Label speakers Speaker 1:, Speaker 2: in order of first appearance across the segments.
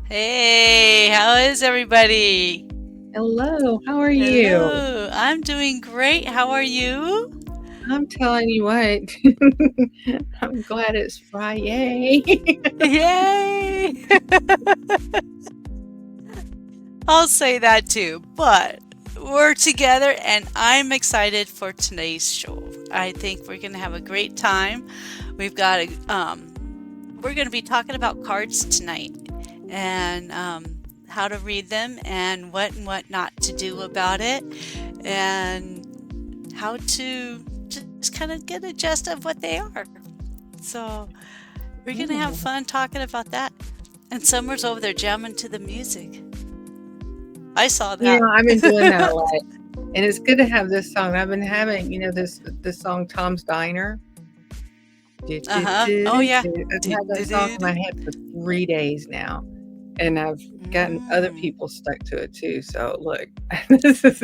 Speaker 1: Hey, how is everybody?
Speaker 2: Hello, how are you?
Speaker 1: Hello, I'm doing great. How are you?
Speaker 2: I'm telling you what, I'm glad it's Friday.
Speaker 1: Yay! I'll say that too, but we're together and I'm excited for today's show. I think we're going to have a great time. We've got we're going to be talking about cards tonight and how to read them and what not to do about it and how to just kind of get a gist of what they are. So we're going to have
Speaker 2: Yeah.
Speaker 1: fun talking about that. And Summer's over there jamming to the music. I saw
Speaker 2: Yeah,
Speaker 1: that.
Speaker 2: I've been doing that a lot, and it's good to have this song. I've been having, this song "Tom's Diner." Do, do,
Speaker 1: Uh-huh.
Speaker 2: do,
Speaker 1: Oh
Speaker 2: do,
Speaker 1: yeah.
Speaker 2: do. I've
Speaker 1: Do,
Speaker 2: had that
Speaker 1: do,
Speaker 2: song
Speaker 1: do,
Speaker 2: in my
Speaker 1: do.
Speaker 2: head for 3 days now, and I've gotten other
Speaker 1: Mm.
Speaker 2: people stuck to it too. So look, this is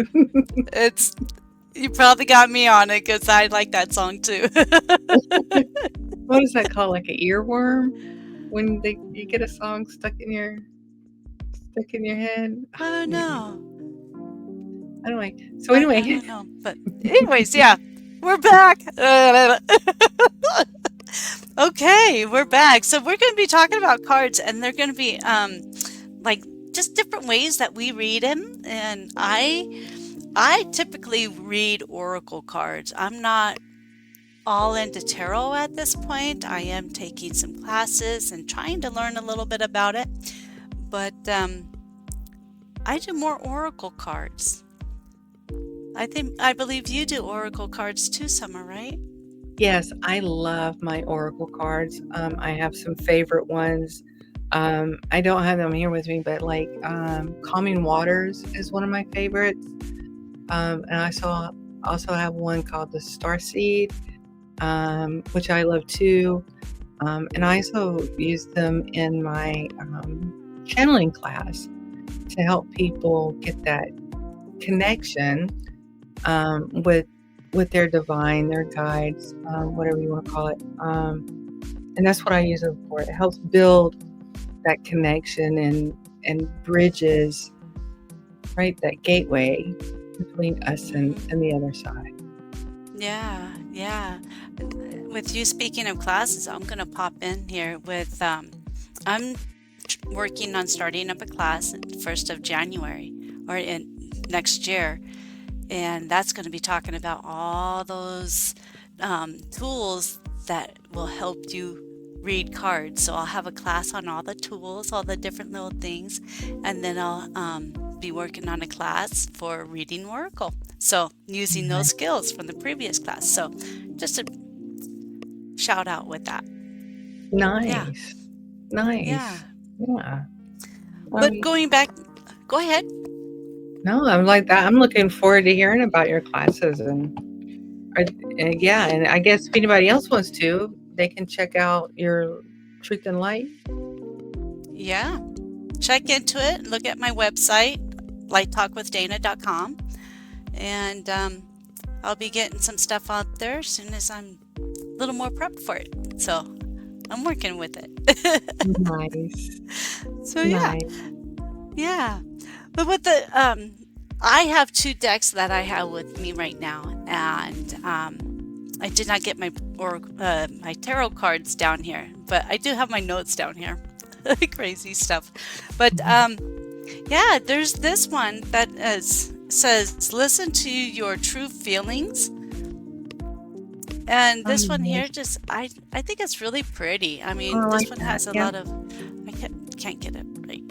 Speaker 1: It's you probably got me on it because I like that song too.
Speaker 2: what is that called? Like an earworm when you get a song stuck in your head.
Speaker 1: I don't know.
Speaker 2: Anyway, so
Speaker 1: I
Speaker 2: anyway,
Speaker 1: don't know. But anyways, yeah, we're back. Okay, we're back. So we're going to be talking about cards, and they're going to be like just different ways that we read them. And I typically read oracle cards. I'm not all into tarot at this point. I am taking some classes and trying to learn a little bit about it, but I do more oracle cards. I believe you do oracle cards too, Summer, right?
Speaker 2: yes, I love my oracle cards. I have some favorite ones. I don't have them here with me, but like Calming Waters is one of my favorites. And I saw also have one called the Starseed, which I love too. And I also use them in my channeling class to help people get that connection with their divine, their guides, whatever you want to call it. And that's what I use it for. It helps build that connection and bridges, right, that gateway between us and the other side.
Speaker 1: Yeah, yeah. With you speaking of classes, I'm going to pop in here with I'm working on starting up a class at the 1st of January or in next year. And that's going to be talking about all those tools that will help you read cards. So I'll have a class on all the tools, all the different little things, and then I'll be working on a class for reading Oracle. So using those skills from the previous class. So just a shout out with that. Yeah,
Speaker 2: Nice,
Speaker 1: yeah.
Speaker 2: nice. Yeah. I
Speaker 1: But
Speaker 2: mean,
Speaker 1: going back, go ahead.
Speaker 2: no, I'm like that. I'm looking forward to hearing about your classes are- yeah, and I guess if anybody else wants to, they can check out your Truth and Light.
Speaker 1: Yeah, check into it. Look at my website, lighttalkwithdana.com. And I'll be getting some stuff out there as soon as I'm a little more prepped for it. So I'm working with it.
Speaker 2: Nice,
Speaker 1: So yeah,
Speaker 2: nice.
Speaker 1: yeah. But with the I have two decks that I have with me right now, and I did not get my tarot cards down here, but I do have my notes down here. Crazy stuff. But yeah, there's this one that says, listen to your true feelings. And
Speaker 2: Oh,
Speaker 1: this one here
Speaker 2: nice.
Speaker 1: just, I think it's really pretty. I
Speaker 2: Oh, I
Speaker 1: mean,
Speaker 2: like
Speaker 1: this one
Speaker 2: that.
Speaker 1: has a
Speaker 2: Yeah.
Speaker 1: lot of, can't get it right.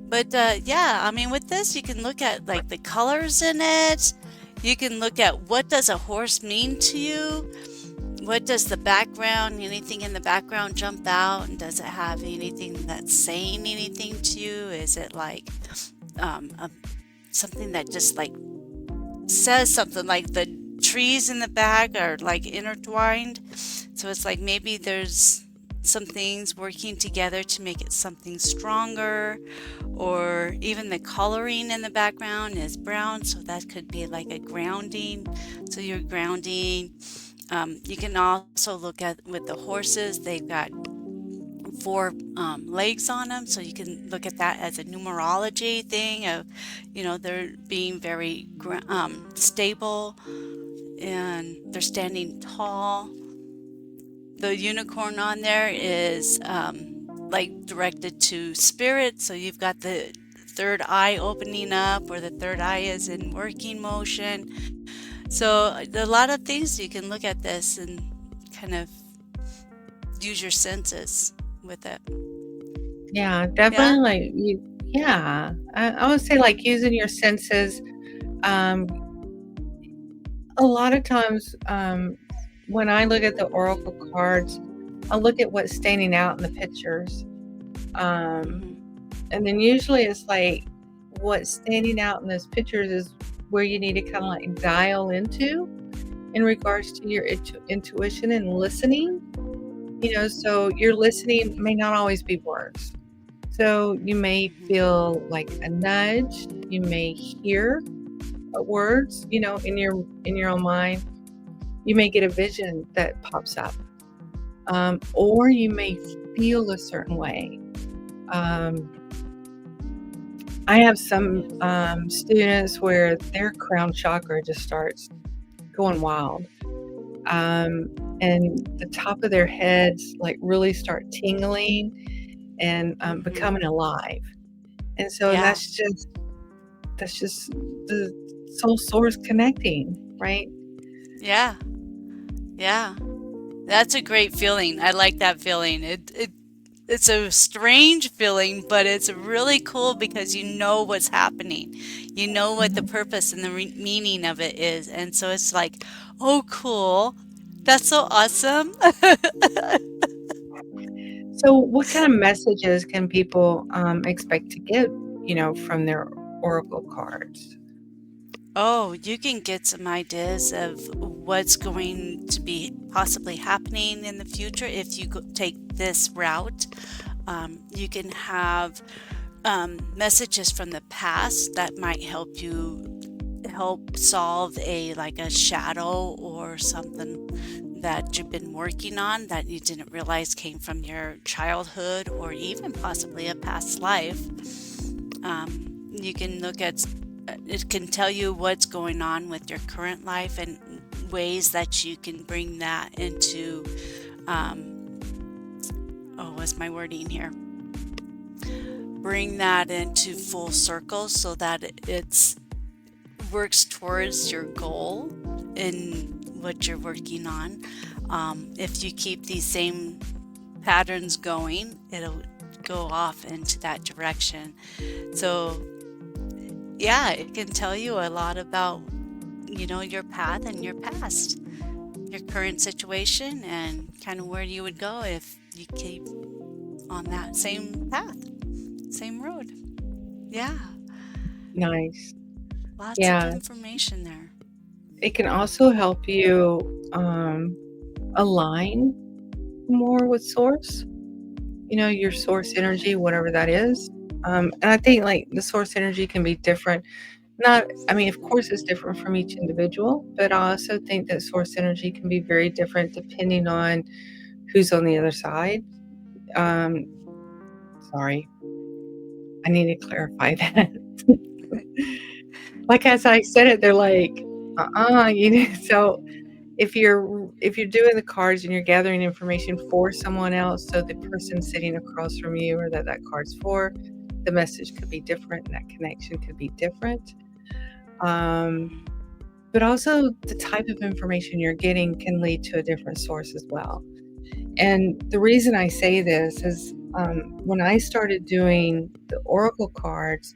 Speaker 1: But yeah, I mean, with this, you can look at like the colors in it. You can look at what does a horse mean to you? What does the background, anything in the background jump out? And does it have anything that's saying anything to you? Is it like um, a, something that just like says something like the trees in the back are like intertwined? So it's like maybe there's some things working together to make it something stronger, or even the coloring in the background is brown, so that could be like a grounding. So you're grounding. You can also look at with the horses, they've got four legs on them, so you can look at that as a numerology thing of, they're being very stable and they're standing tall. The unicorn on there is like directed to spirit, so you've got the third eye opening up, or the third eye is in working motion. So a lot of things you can look at this and kind of use your senses with it.
Speaker 2: Yeah,
Speaker 1: Yeah.
Speaker 2: definitely, yeah, I would say, like, using your senses, um, a lot of times, when I look at the oracle cards, I look at what's standing out in the pictures, um,
Speaker 1: Hmm.
Speaker 2: and then usually it's like what's standing out in those pictures is where you need to kinda, like, dial into in regards to your intuition and listening, so your listening may not always be words. So you may
Speaker 1: Hmm.
Speaker 2: feel like a nudge, you may hear words, in your own mind. You may get a vision that pops up, or you may feel a certain way. Um, I have some students where their crown chakra just starts going wild, and the top of their heads like really start tingling and
Speaker 1: Hmm.
Speaker 2: becoming alive. And so, and
Speaker 1: Yeah.
Speaker 2: that's just the soul source connecting, right?
Speaker 1: Yeah. Yeah. That's a great feeling. I like that feeling. It's a strange feeling, but it's really cool because you know what's happening. You know what the
Speaker 2: Mhm.
Speaker 1: purpose and the meaning of it is. And so it's like, oh, cool. That's so awesome.
Speaker 2: So, what kind of messages can people expect to get, from their oracle cards?
Speaker 1: Oh, you can get some ideas of what's going to be possibly happening in the future if you take this route. You can have messages from the past that might help solve a shadow or something that you've been working on that you didn't realize came from your childhood or even possibly a past life. You can look at it can tell you what's going on with your current life and ways that you can bring that into what's my wording here, bring that into full circle so that it's works towards your goal in what you're working on. If you keep these same patterns going, it'll go off into that direction. So, yeah, it can tell you a lot about, your path and your past, your current situation, and kind of where you would go if you keep on that same path, same road. Yeah,
Speaker 2: Nice.
Speaker 1: lots of
Speaker 2: Yeah,
Speaker 1: information there.
Speaker 2: it can also help you align more with source, your source energy, whatever that is. And I think like the source energy can be different. Not, I mean, of course, it's different from each individual, but I also think that source energy can be very different depending on who's on the other side. Um, sorry, I need to clarify that. Like, as I said it, they're like, so if you're doing the cards and you're gathering information for someone else, so the person sitting across from you or that card's for, the message could be different and that connection could be different. Um, but also the type of information you're getting can lead to a different source as well. And the reason I say this is when I started doing the oracle cards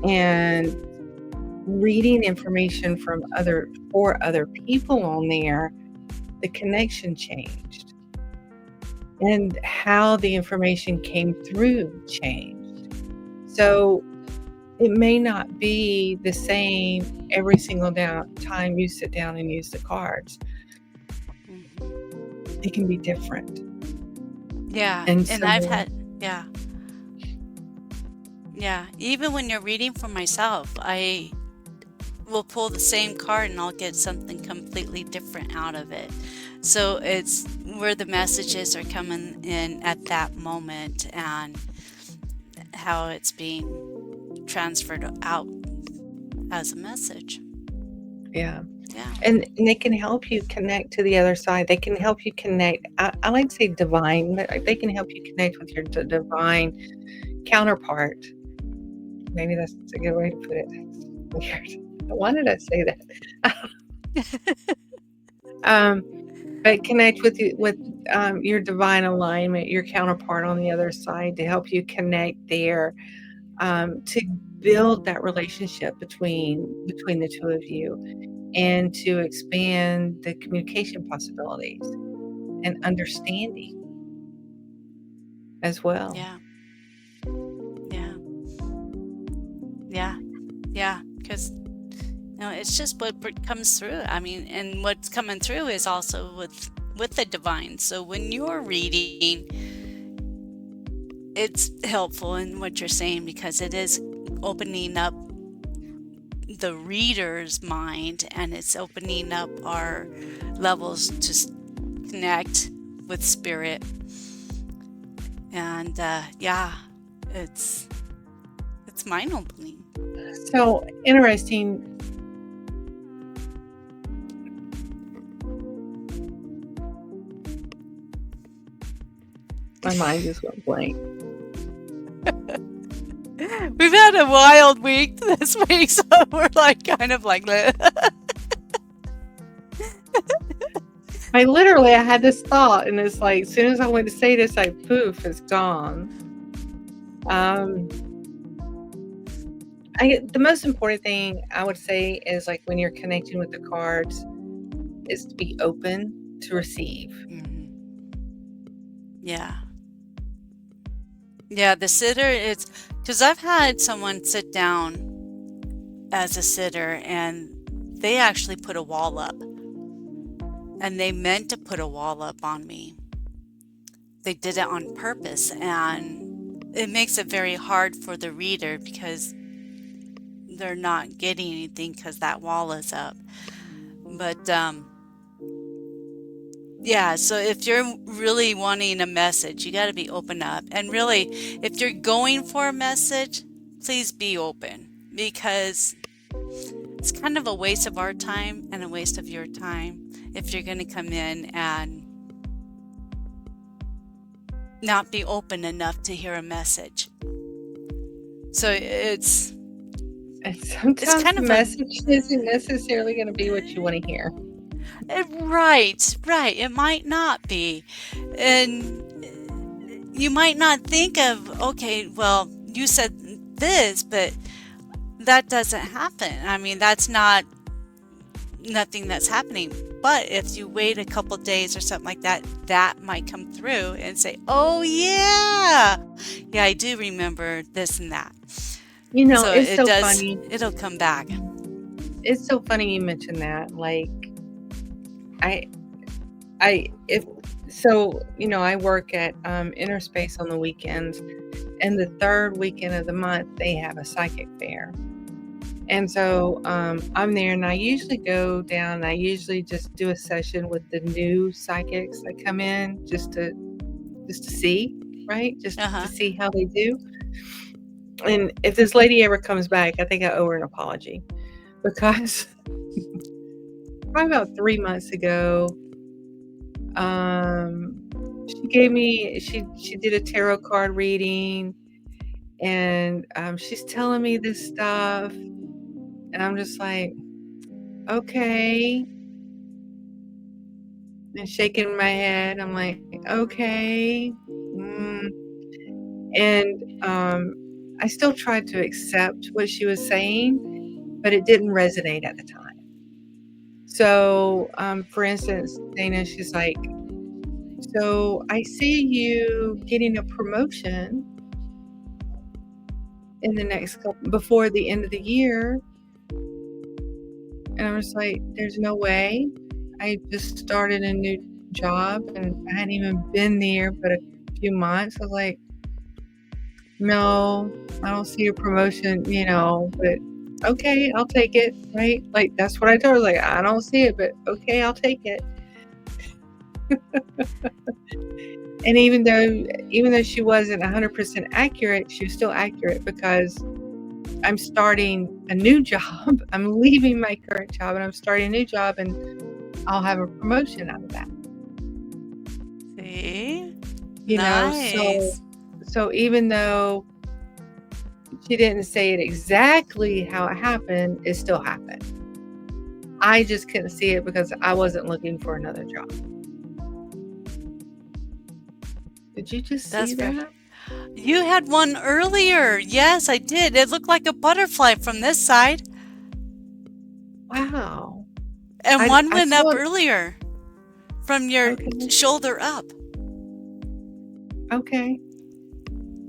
Speaker 2: and reading information from other people on there, the connection changed and how the information came through changed. So it may not be the same every single time you sit down and use the cards.
Speaker 1: Mhm.
Speaker 2: It can be different.
Speaker 1: Yeah,
Speaker 2: And
Speaker 1: and
Speaker 2: so,
Speaker 1: yeah, yeah. Even when you're reading for myself, I will pull the same card and I'll get something completely different out of it. So it's where the messages are coming in at that moment and how it's being transferred out as a message.
Speaker 2: Yeah.
Speaker 1: Yeah.
Speaker 2: And they can help you connect to the other side. They can help you connect. I like to say divine, but they can help you connect with your divine counterpart. Maybe that's a good way to put it. Weird. Why did I say that? um, but connect with your divine alignment, your counterpart on the other side to help you connect there, to build that relationship between the two of you, and to expand the communication possibilities and understanding as well.
Speaker 1: Yeah. Yeah. Yeah. Yeah. Because it's just what comes through. I mean, and what's coming through is also with the divine. So when you're reading, it's helpful in what you're saying because it is opening up the reader's mind and it's opening up our levels to connect with spirit. And yeah, it's it's mind opening.
Speaker 2: So interesting. My mind just went blank.
Speaker 1: We've had a wild week this week, so we're like kind of like
Speaker 2: I had this thought, and it's like as soon as I went to say this, like poof, it's gone. The most important thing I would say is like when you're connecting with the cards, is to be open to receive.
Speaker 1: yeah. Yeah, the sitter, it's because I've had someone sit down as a sitter and they actually put a wall up and they meant to put a wall up on me. They did it on purpose and it makes it very hard for the reader because they're not getting anything because that wall is up. But yeah, so if you're really wanting a message, you got to be open up. And really, if you're going for a message, please be open because it's kind of a waste of our time and a waste of your time if you're going to come in and not be open enough to hear a message. So
Speaker 2: And
Speaker 1: it's
Speaker 2: sometimes
Speaker 1: kind
Speaker 2: the
Speaker 1: of a
Speaker 2: message isn't necessarily going to be what you want to hear.
Speaker 1: right. It might not be. And you might not think of, okay, well, you said this, but that doesn't happen. I mean, that's not nothing that's happening. But if you wait a couple days or something like that, that might come through and say, oh, yeah, I do remember this and that. So
Speaker 2: It's
Speaker 1: it
Speaker 2: so
Speaker 1: does,
Speaker 2: funny.
Speaker 1: it'll come back.
Speaker 2: It's so funny you mentioned that. Like, I, if so, I work at Interspace on the weekends, and the third weekend of the month they have a psychic fair. And so I'm there, and I usually go down. And I usually just do a session with the new psychics that come in, just to see, right? Just to
Speaker 1: Uh-huh.
Speaker 2: see how they do. And if this lady ever comes back, I think I owe her an apology because probably about 3 months ago, she did a tarot card reading, and she's telling me this stuff, and I'm just like, okay, and shaking my head. I'm like, okay, and I still tried to accept what she was saying, but it didn't resonate at the time. So, for instance, Dana, she's like, so I see you getting a promotion in the next couple before the end of the year. And I was like, there's no way. I just started a new job and I hadn't even been there but a few months. I was like, no, I don't see a promotion, but okay, I'll take it, right? Like that's what I told her. Like, I don't see it, but okay, I'll take it. And even though she wasn't 100% accurate, she was still accurate because I'm starting a new job. I'm leaving my current job and I'm starting a new job, and I'll have a promotion out of that.
Speaker 1: See?
Speaker 2: You know, so
Speaker 1: Nice.
Speaker 2: so even though she didn't say it exactly how it happened, it still happened. I just couldn't see it because I wasn't looking for another job. Did you just
Speaker 1: That's
Speaker 2: see
Speaker 1: very.
Speaker 2: that?
Speaker 1: You had one earlier. Yes, I did. It looked like a butterfly from this side,
Speaker 2: Wow.
Speaker 1: and one
Speaker 2: I
Speaker 1: went
Speaker 2: saw
Speaker 1: up
Speaker 2: it.
Speaker 1: earlier from your
Speaker 2: Okay.
Speaker 1: shoulder up.
Speaker 2: Okay.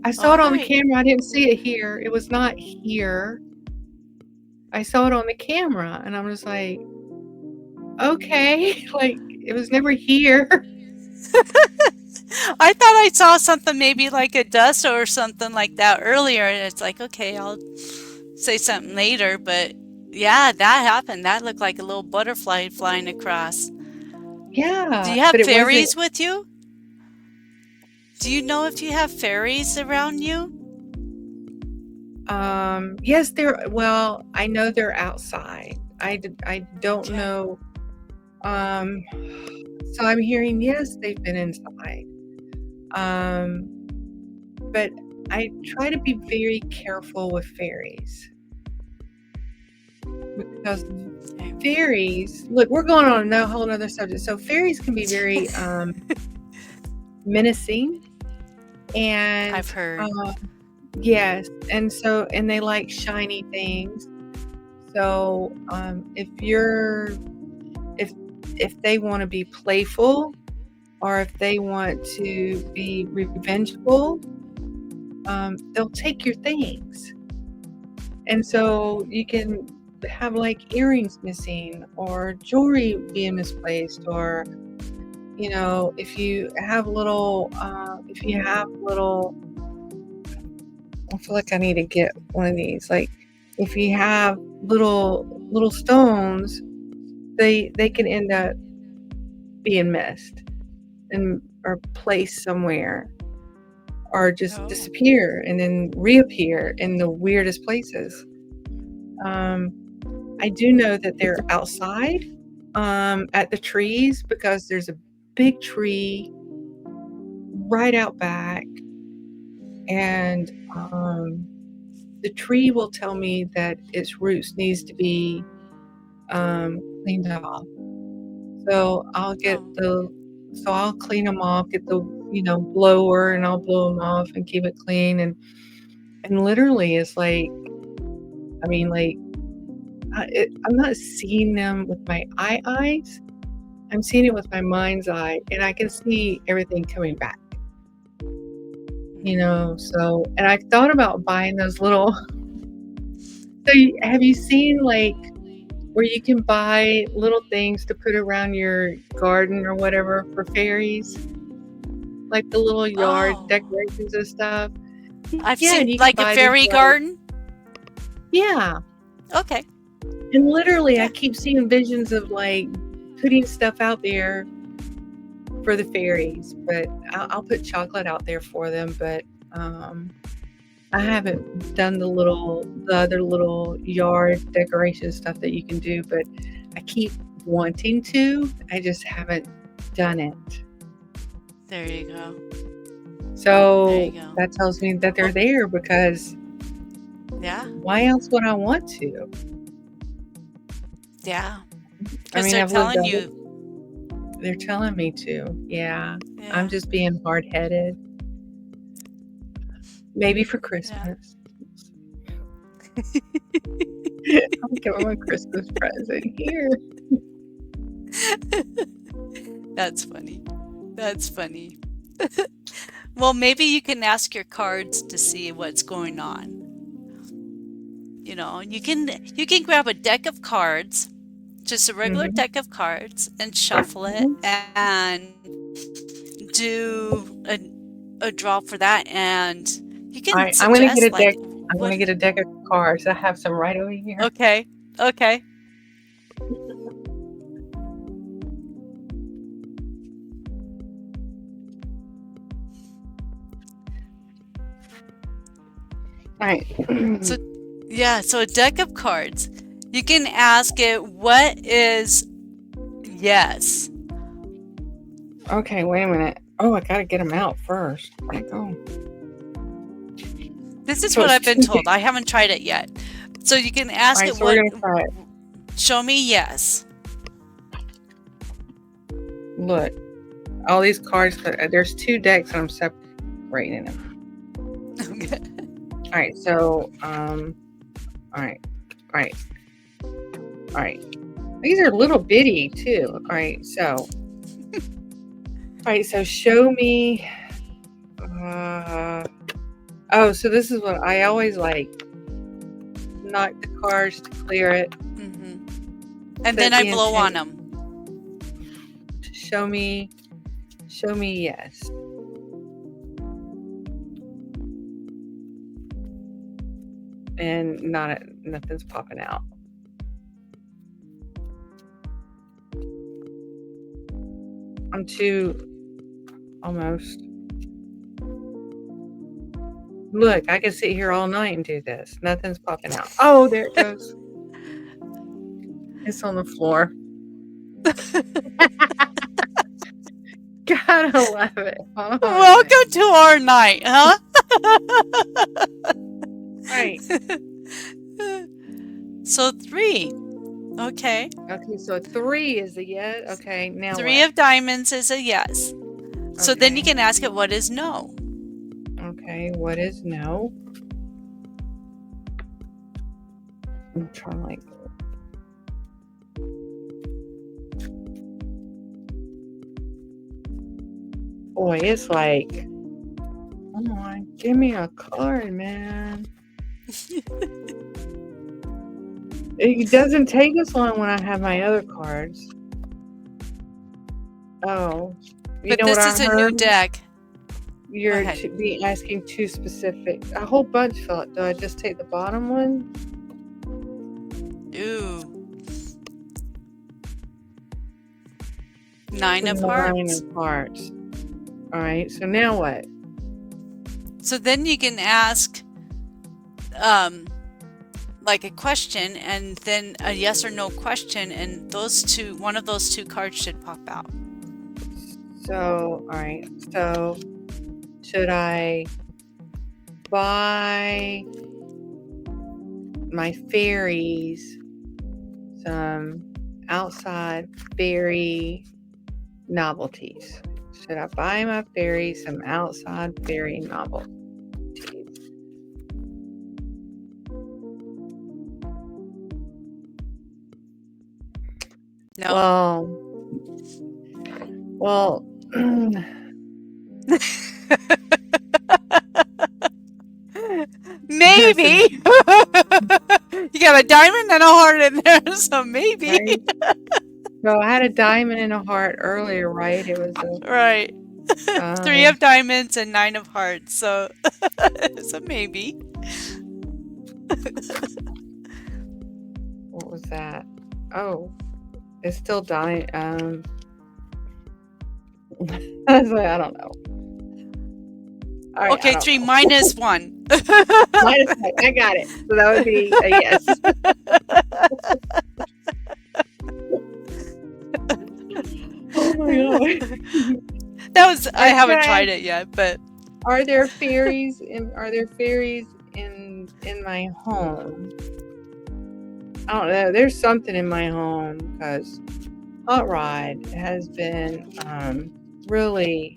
Speaker 2: I saw
Speaker 1: All
Speaker 2: it on the
Speaker 1: right.
Speaker 2: camera. I didn't see it here. It was not here. I saw it on the camera and I'm just like, okay, like it was never here.
Speaker 1: I thought I saw something maybe like a dust or something like that earlier, and it's like, okay, I'll say something later, but yeah, that happened. That looked like a little butterfly flying across. Do
Speaker 2: Yeah,
Speaker 1: you have
Speaker 2: but it wasn't.
Speaker 1: fairies with you? Do you know if you have fairies around you?
Speaker 2: Yes, well, I know they're outside. I don't
Speaker 1: Okay.
Speaker 2: know. Um, so I'm hearing, yes, they've been inside. Um, but I try to be very careful with fairies because
Speaker 1: Okay.
Speaker 2: fairies, look, we're going on a whole other subject. So fairies can be very menacing and
Speaker 1: I've heard.
Speaker 2: uh, yes, and they like shiny things. So if if they want to be playful or if they want to be revengeful, they'll take your things. And so you can have like earrings missing or jewelry being misplaced, or if you have little, I feel like I need to get one of these. Like if you have little stones, they can end up being missed and or placed somewhere or just
Speaker 1: Oh.
Speaker 2: disappear and then reappear in the weirdest places. Um, I do know that they're outside at the trees because there's a big tree right out back, and the tree will tell me that its roots needs to be cleaned off. So
Speaker 1: Oh.
Speaker 2: I'll clean them off, get the blower, and I'll blow them off and keep it clean. And literally, it's like, I mean, like I'm not seeing them with my eyes. I'm seeing it with my mind's eye, and I can see everything coming back. So and I thought about buying those little. So have you seen like where you can buy little things to put around your garden or whatever for fairies, like the little yard
Speaker 1: Oh.
Speaker 2: decorations and stuff?
Speaker 1: I've
Speaker 2: Yeah, and
Speaker 1: seen
Speaker 2: you can
Speaker 1: like a
Speaker 2: buy these
Speaker 1: fairy
Speaker 2: like,
Speaker 1: garden.
Speaker 2: yeah,
Speaker 1: Okay.
Speaker 2: and literally I
Speaker 1: Yeah.
Speaker 2: keep seeing visions of like putting stuff out there for the fairies, but I'll put chocolate out there for them, but um I haven't done the other little yard decoration stuff that you can do, but I keep wanting to. I just haven't done it.
Speaker 1: There you go. There you
Speaker 2: So
Speaker 1: go.
Speaker 2: that tells me that they're
Speaker 1: Well,
Speaker 2: there because
Speaker 1: yeah.
Speaker 2: why else would I want to?
Speaker 1: Yeah.
Speaker 2: I
Speaker 1: Because
Speaker 2: mean,
Speaker 1: they're
Speaker 2: I've lived
Speaker 1: telling
Speaker 2: a whole,
Speaker 1: you.
Speaker 2: they're telling me to. Yeah. I'm
Speaker 1: Yeah.
Speaker 2: just being hard-headed. Maybe for
Speaker 1: Yeah.
Speaker 2: Christmas. I'll give them a Christmas present here.
Speaker 1: That's funny. That's funny. Well, maybe you can ask your cards to see what's going on. You can grab a deck of cards, just a regular
Speaker 2: Mhm.
Speaker 1: deck of cards, and shuffle it
Speaker 2: Mhm.
Speaker 1: and do a draw for that, and you can
Speaker 2: I'm gonna get a
Speaker 1: suggest like
Speaker 2: deck. I'm
Speaker 1: what.
Speaker 2: gonna get a deck of cards. I have some right over here.
Speaker 1: Okay. Okay.
Speaker 2: All right.
Speaker 1: So, yeah, so a deck of cards. You can ask it, what is yes?
Speaker 2: Okay, wait a minute. Oh, I gotta get them out first. Oh,
Speaker 1: This is
Speaker 2: so
Speaker 1: what
Speaker 2: it's
Speaker 1: I've been
Speaker 2: two
Speaker 1: told. I
Speaker 2: days.
Speaker 1: haven't tried it yet. So you can
Speaker 2: All
Speaker 1: ask
Speaker 2: right,
Speaker 1: it
Speaker 2: so we're
Speaker 1: what,
Speaker 2: gonna try it.
Speaker 1: show me yes.
Speaker 2: Look, all these cards. There's two decks, and I'm separating them.
Speaker 1: Okay.
Speaker 2: All right, so all right, all right, all right. These are little bitty too. All right, so show me. Oh, so this is what I always like. Knock the cards to clear it.
Speaker 1: hmm And
Speaker 2: Set
Speaker 1: then I
Speaker 2: the
Speaker 1: blow on
Speaker 2: intent.
Speaker 1: them.
Speaker 2: Show me yes. And nothing's popping out. I'm too almost. Look, I could sit here all night and do this. Nothing's popping out. Oh, there it goes. It's on the floor. Gotta love it. Hold on a minute.
Speaker 1: Welcome to our night, huh?
Speaker 2: Right.
Speaker 1: So three. Okay.
Speaker 2: Okay, so 3 is a yes. Okay, now
Speaker 1: Three
Speaker 2: what?
Speaker 1: of diamonds is a yes. So then you
Speaker 2: Okay.
Speaker 1: can ask it, what is no?
Speaker 2: Okay, what is no? I'm trying like. Boy, it's like, come on, give me a card, man. It doesn't take as long when I have my other cards. Oh, you
Speaker 1: But
Speaker 2: know what
Speaker 1: this
Speaker 2: I
Speaker 1: is a new
Speaker 2: heard?
Speaker 1: deck.
Speaker 2: You're
Speaker 1: ahead.
Speaker 2: to be asking too specific. A whole bunch fell. Do I just take the bottom one?
Speaker 1: Ooh. Nine
Speaker 2: The
Speaker 1: of
Speaker 2: 9
Speaker 1: hearts.
Speaker 2: of hearts. All right. So now what?
Speaker 1: So then you can ask um like a question and then a yes or no question, and one of those two cards should pop out.
Speaker 2: So, all right. So, should I buy my fairies some outside fairy novelties? Should I buy my fairies some outside fairy novelties?
Speaker 1: No.
Speaker 2: Well, that's a
Speaker 1: Maybe. You got a diamond and a heart in there, so maybe.
Speaker 2: right. So I had a diamond and a heart earlier, right? It was
Speaker 1: Right.
Speaker 2: a
Speaker 1: Three of diamonds and nine of hearts, so so maybe.
Speaker 2: what was that? Oh, it's still dying. I was like, I don't know. All right, I
Speaker 1: Okay,
Speaker 2: don't
Speaker 1: three
Speaker 2: know.
Speaker 1: minus one.
Speaker 2: Minus one. I got it. So that would be a yes. Oh my god.
Speaker 1: That was, I haven't
Speaker 2: Okay.
Speaker 1: tried it yet, but
Speaker 2: Are there fairies in my home? I don't know. There's something in my home because Hot Rod has been really.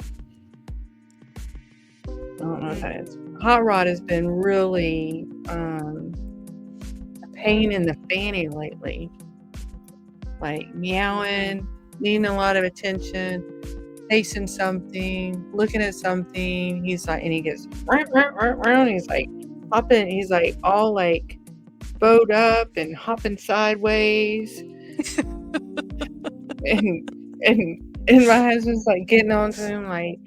Speaker 2: I don't know what that is. Hot Rod has been really a pain in the fanny lately. Like meowing, needing a lot of attention, chasing something, looking at something. He's like, and he gets round. He's like hopping. He's like all like bowed up and hopping sideways, and my husband's like getting on to him, like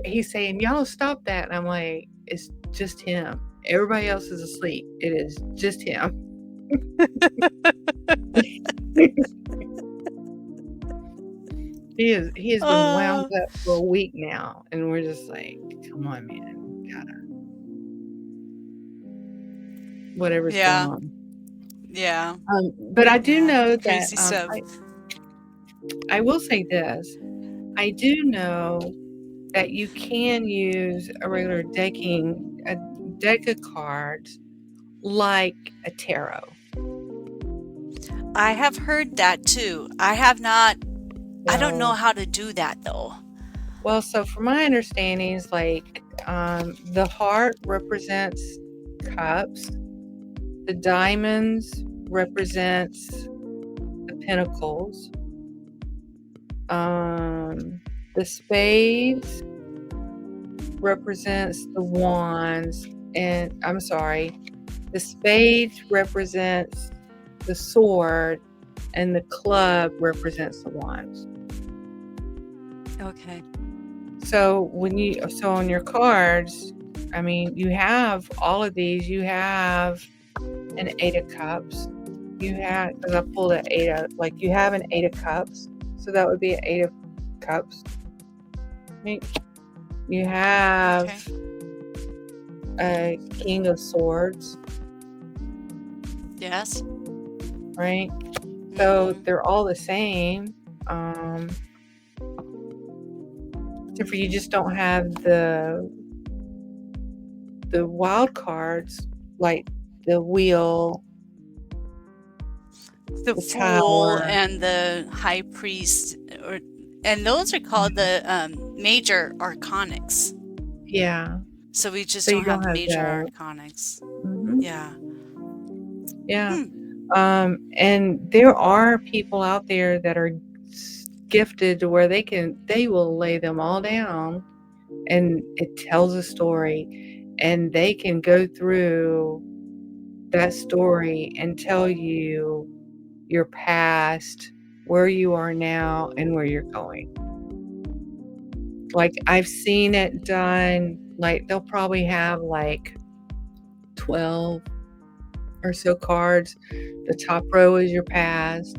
Speaker 2: he's saying, "Y'all stop that." And I'm like, "It's just him. Everybody else is asleep. It is just him." He has been wound up for a week now, and we're just like, come on, man, you gotta. whatever's going
Speaker 1: Yeah.
Speaker 2: on.
Speaker 1: Yeah.
Speaker 2: But I do
Speaker 1: Yeah.
Speaker 2: know that
Speaker 1: Crazy stuff.
Speaker 2: I will say this. I do know that you can use a regular a deck of cards like a tarot.
Speaker 1: I have heard that too. I have not, I don't know
Speaker 2: So,
Speaker 1: how to do that though.
Speaker 2: well, so from my understanding, is like the heart represents cups, the diamonds represents the pentacles, the spades represents the wands, and I'm sorry, the spades represents the sword, and the club represents the wands.
Speaker 1: Okay.
Speaker 2: So so on your cards, I mean, you have all of these. You have an 8 of cups. You have, because I pulled an like you have an 8 of cups. So that would be an 8 of cups. Right? You have
Speaker 1: Okay.
Speaker 2: a king of swords,
Speaker 1: Yes.
Speaker 2: right? So
Speaker 1: Mm-hmm.
Speaker 2: they're all the same. Except for you just don't have the wild cards like the wheel,
Speaker 1: The
Speaker 2: the
Speaker 1: fool
Speaker 2: tower.
Speaker 1: and the high priest, or and those are called the major arcanics.
Speaker 2: Yeah.
Speaker 1: So we just
Speaker 2: So you
Speaker 1: don't have
Speaker 2: don't
Speaker 1: the
Speaker 2: have
Speaker 1: major
Speaker 2: that.
Speaker 1: arcanics.
Speaker 2: Hmm.
Speaker 1: Yeah.
Speaker 2: Yeah.
Speaker 1: Hmm.
Speaker 2: And there are people out there that are gifted to where they will lay them all down, and it tells a story, and they can go through that story and tell you your past, where you are now, and where you're going. Like, I've seen it done, like, they'll probably have like 12 or so cards. The top row is your past,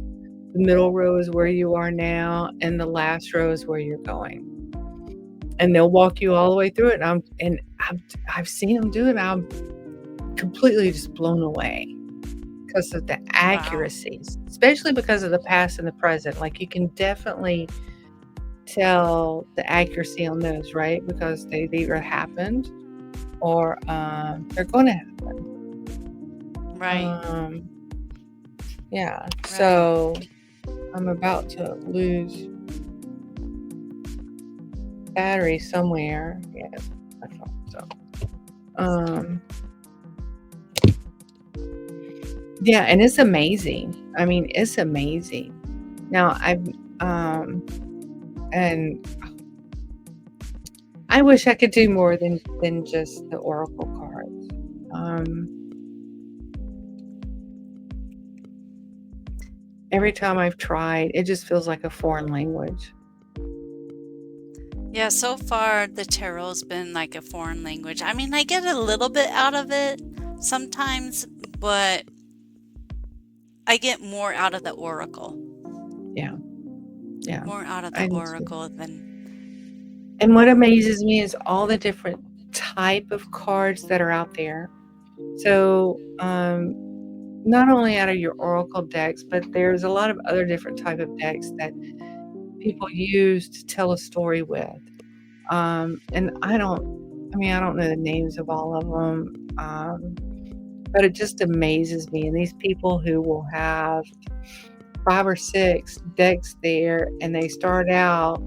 Speaker 2: the middle row is where you are now, and the last row is where you're going. And they'll walk you all the way through it. I've seen them do it. I'm completely just blown away because of the
Speaker 1: Wow.
Speaker 2: accuracies, especially because of the past and the present. Like, you can definitely tell the accuracy on those, right? Because they've either happened or they're going to happen.
Speaker 1: Right.
Speaker 2: Um, yeah.
Speaker 1: Right.
Speaker 2: So I'm about to lose battery somewhere. Yes, my phone. So, um, yeah, and it's amazing. I mean, it's amazing. Now and I wish I could do more than just the oracle cards. Um, every time I've tried, it just feels like a foreign language.
Speaker 1: Yeah, so far the tarot's been like a foreign language. I mean, I get a little bit out of it sometimes, but I get more out of the oracle.
Speaker 2: Yeah, yeah.
Speaker 1: More out of the
Speaker 2: I do too.
Speaker 1: oracle than
Speaker 2: And what amazes me is all the different type of cards that are out there. So, not only out of your oracle decks, but there's a lot of other different type of decks that people use to tell a story with. And I don't know the names of all of them, but it just amazes me. And these people who will have 5 or 6 decks there, and they start out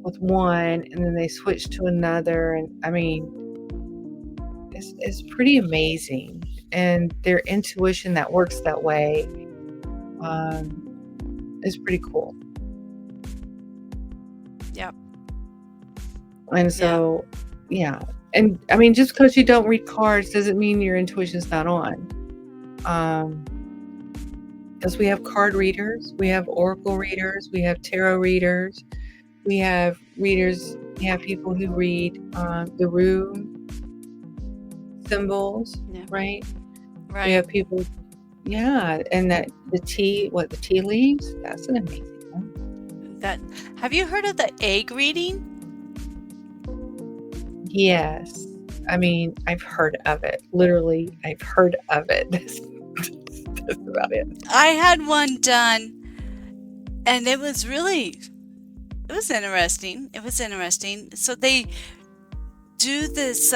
Speaker 2: with one, and then they switch to another, and I mean, it's pretty amazing. And their intuition that works that way is pretty cool.
Speaker 1: yep.
Speaker 2: And
Speaker 1: Yeah.
Speaker 2: so, yeah. And I mean, just because you don't read cards doesn't mean your intuition's not on. Because we have card readers, we have oracle readers, we have tarot readers, we have readers, we have people who read the rune symbols,
Speaker 1: Yeah.
Speaker 2: right? We
Speaker 1: Right.
Speaker 2: have people, yeah, and that the tea leaves, that's an amazing one.
Speaker 1: That have you heard of the egg reading?
Speaker 2: Yes. I mean, I've heard of it. Literally, I've heard of it. That's about it.
Speaker 1: I had one done, and it was interesting. It was interesting. So they do this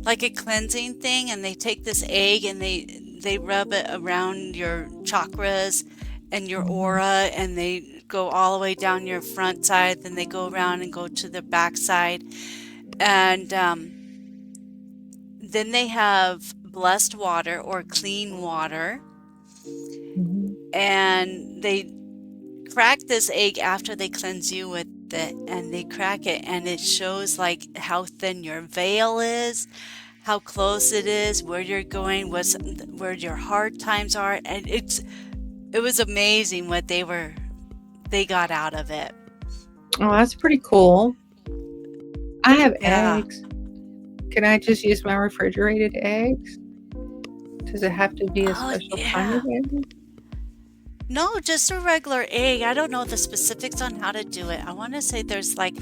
Speaker 1: like a cleansing thing, and they take this egg and they rub it around your chakras and your
Speaker 2: Mhm.
Speaker 1: aura, and they go all the way down your front side, then they go around and go to the back side, and then they have blessed water or clean water,
Speaker 2: Mhm.
Speaker 1: and they crack this egg after they cleanse you with it, and they crack it, and it shows like how thin your veil is, how close it is, where you're going, where your hard times are, and it was amazing what they got out of it.
Speaker 2: Oh, that's pretty cool. I have
Speaker 1: Yeah.
Speaker 2: eggs. Can I just use my refrigerated eggs? Does it have to be a
Speaker 1: Oh
Speaker 2: special kind
Speaker 1: yeah.
Speaker 2: of egg?
Speaker 1: No, just a regular egg. I don't know the specifics on how to do it. I want to say there's like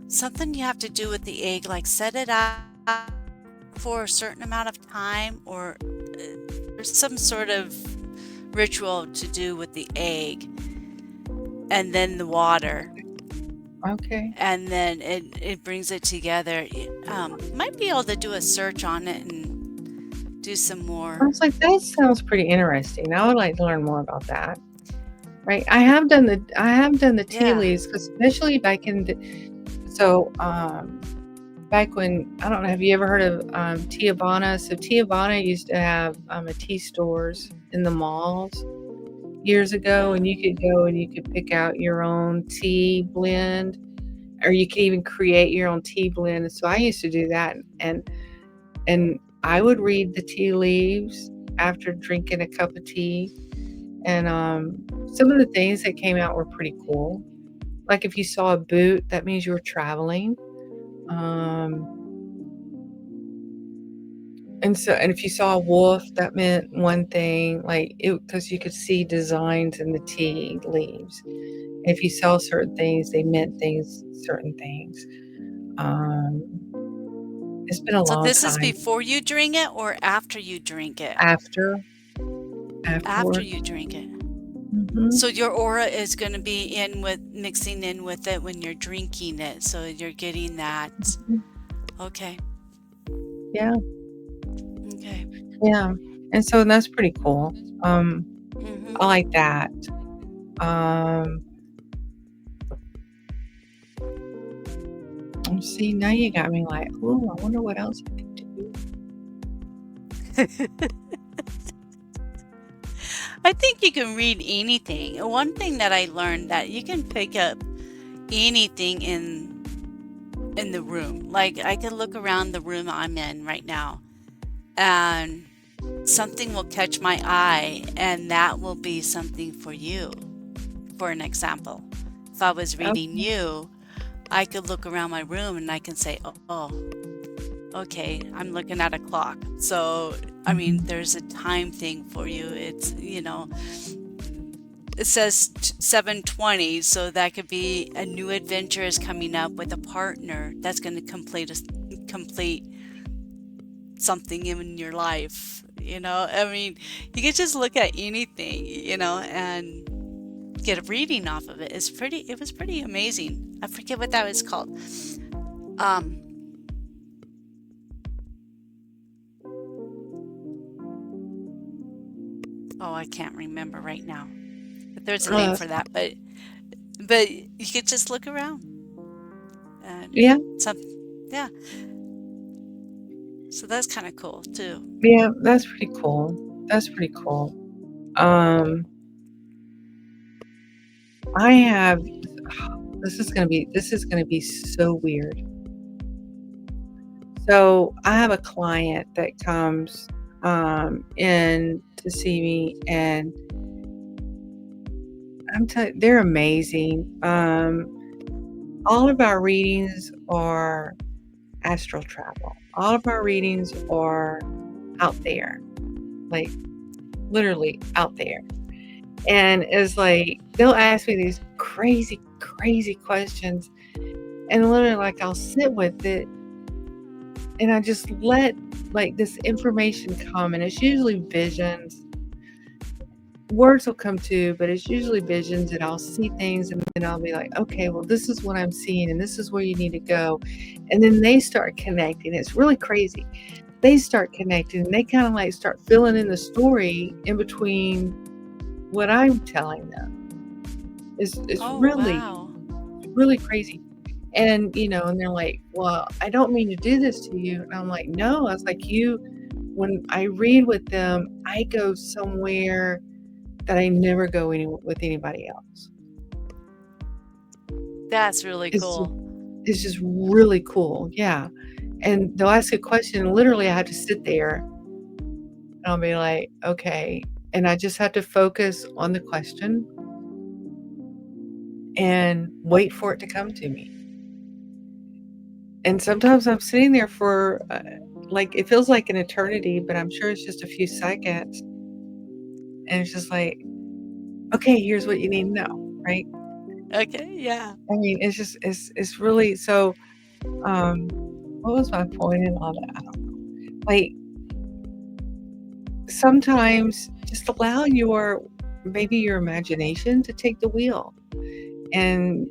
Speaker 1: something you have to do with the egg, like set it out for a certain amount of time, or there's some sort of ritual to do with the egg and then the water,
Speaker 2: Okay.
Speaker 1: and then it brings it together. Might be able to do a search on it and do some
Speaker 2: I
Speaker 1: more.
Speaker 2: was like, that sounds pretty interesting. I would like to learn more about that. Right. I have done the tea
Speaker 1: Yeah.
Speaker 2: leaves because especially back in the, so back when I don't know, have you ever heard of Tiavana? So Tiavana used to have a tea stores in the malls years ago, and you could go and you could pick out your own tea blend, or you could even create your own tea blend. And so I used to do that, and I would read the tea leaves after drinking a cup of tea, and some of the things that came out were pretty cool. Like if you saw a boot, that means you were traveling. Um, and if you saw a wolf, that meant one thing, like it because you could see designs in the tea leaves. If you saw certain things, they meant things, certain things. Um, it's been a
Speaker 1: So
Speaker 2: long
Speaker 1: this is
Speaker 2: time
Speaker 1: before you drink it or after you drink it?
Speaker 2: after
Speaker 1: After
Speaker 2: afterward.
Speaker 1: you drink it.
Speaker 2: Hmm.
Speaker 1: So your aura is going to be in with mixing in with it when you're drinking it. So you're getting that. Okay.
Speaker 2: Yeah,
Speaker 1: Okay.
Speaker 2: yeah, and so that's pretty cool. Um, I
Speaker 1: Hmm.
Speaker 2: like that. Um, see, now you got me like, ooh, I wonder what else I could do.
Speaker 1: I think you can read anything. One thing that I learned that you can pick up anything in the room. Like I can look around the room I'm in right now, and something will catch my eye, and that will be something for you. For an example, if I was reading
Speaker 2: Okay.
Speaker 1: you, I could look around my room and I can say, oh, okay, I'm looking at a clock. So, I mean,
Speaker 2: Mhm.
Speaker 1: there's a time thing for you. It's, it says 7:20, so that could be a new adventure is coming up with a partner that's going to complete something in your life. I mean, you could just look at anything, and get a reading off of it. It was pretty amazing. I forget what that was called. Um, oh, I can't remember right now. But there's a name
Speaker 2: Uh,
Speaker 1: for that. But you could just look around and
Speaker 2: yeah,
Speaker 1: some, yeah. So that's kind of cool too.
Speaker 2: yeah, that's pretty cool. That's pretty cool. Um, I have this is gonna be so weird. So I have a client that comes in to see me, and they're amazing. All of our readings are astral travel. All of our readings are out there, like literally out there. And it's like they'll ask me these crazy, crazy questions. And literally, like, I'll sit with it and I just let, like, this information come, and it's usually visions. Words will come too, but it's usually visions, and I'll see things, and then I'll be like, "Okay, well, this is what I'm seeing, and this is where you need to go." And then they start connecting. It's really crazy. They start connecting, and they kinda, like, start filling in the story in between what I'm telling them. It's
Speaker 1: Oh,
Speaker 2: really
Speaker 1: wow.
Speaker 2: really crazy. And, and they're like, "Well, I don't mean to do this to you." And I'm like, "No." I was like, when I read with them, I go somewhere that I never go with anybody else.
Speaker 1: That's really
Speaker 2: It's just
Speaker 1: cool.
Speaker 2: it's just really cool, yeah. And they'll ask a question, and literally, I have to sit there, and I'll be like, "Okay." And I just have to focus on the question and wait for it to come to me. And sometimes I'm sitting there for, like, it feels like an eternity, but I'm sure it's just a few seconds, and it's just like, "Okay, here's what you need to know," right?
Speaker 1: Okay, yeah.
Speaker 2: I mean, it's just it's really so, um, what was my point in all that? I don't know. Like, sometimes just allow maybe your imagination to take the wheel and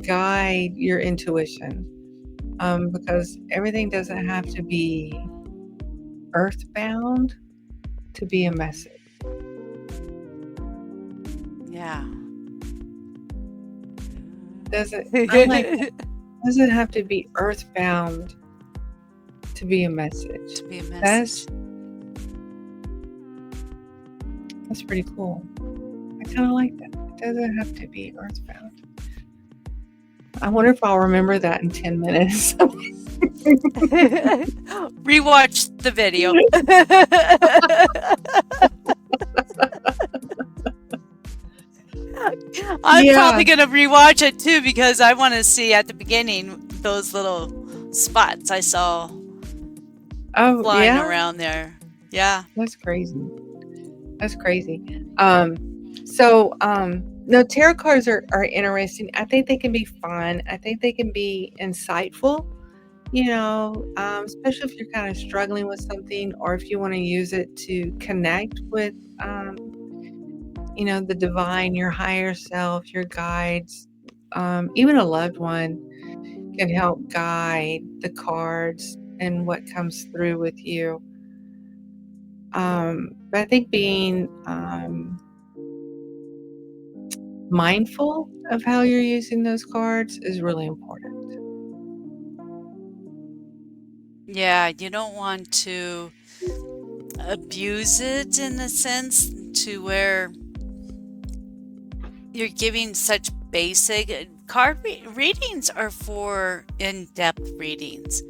Speaker 2: guide your intuition, because everything doesn't have to be earthbound to be a message.
Speaker 1: Yeah.
Speaker 2: Doesn't I like that. Doesn't have to be earthbound to be a message.
Speaker 1: To be a
Speaker 2: That's
Speaker 1: message.
Speaker 2: that's pretty cool. I kinda like that. It doesn't have to be earthbound. I wonder if I'll remember that in 10 minutes.
Speaker 1: Rewatch the video. I'm
Speaker 2: Yeah.
Speaker 1: probably gonna rewatch it too because I want to see at the beginning those little spots I saw
Speaker 2: Oh,
Speaker 1: flying
Speaker 2: yeah?
Speaker 1: around there. Yeah.
Speaker 2: That's crazy. That's crazy. No, tarot cards are interesting. I think they can be fun. I think they can be insightful, especially if you're kind of struggling with something, or if you want to use it to connect with, the divine, your higher self, your guides, even a loved one can help guide the cards and what comes through with you. But I think being mindful of how you're using those cards is really important.
Speaker 1: Yeah, you don't want to abuse it in a sense to where you're giving such basic readings are for in-depth readings.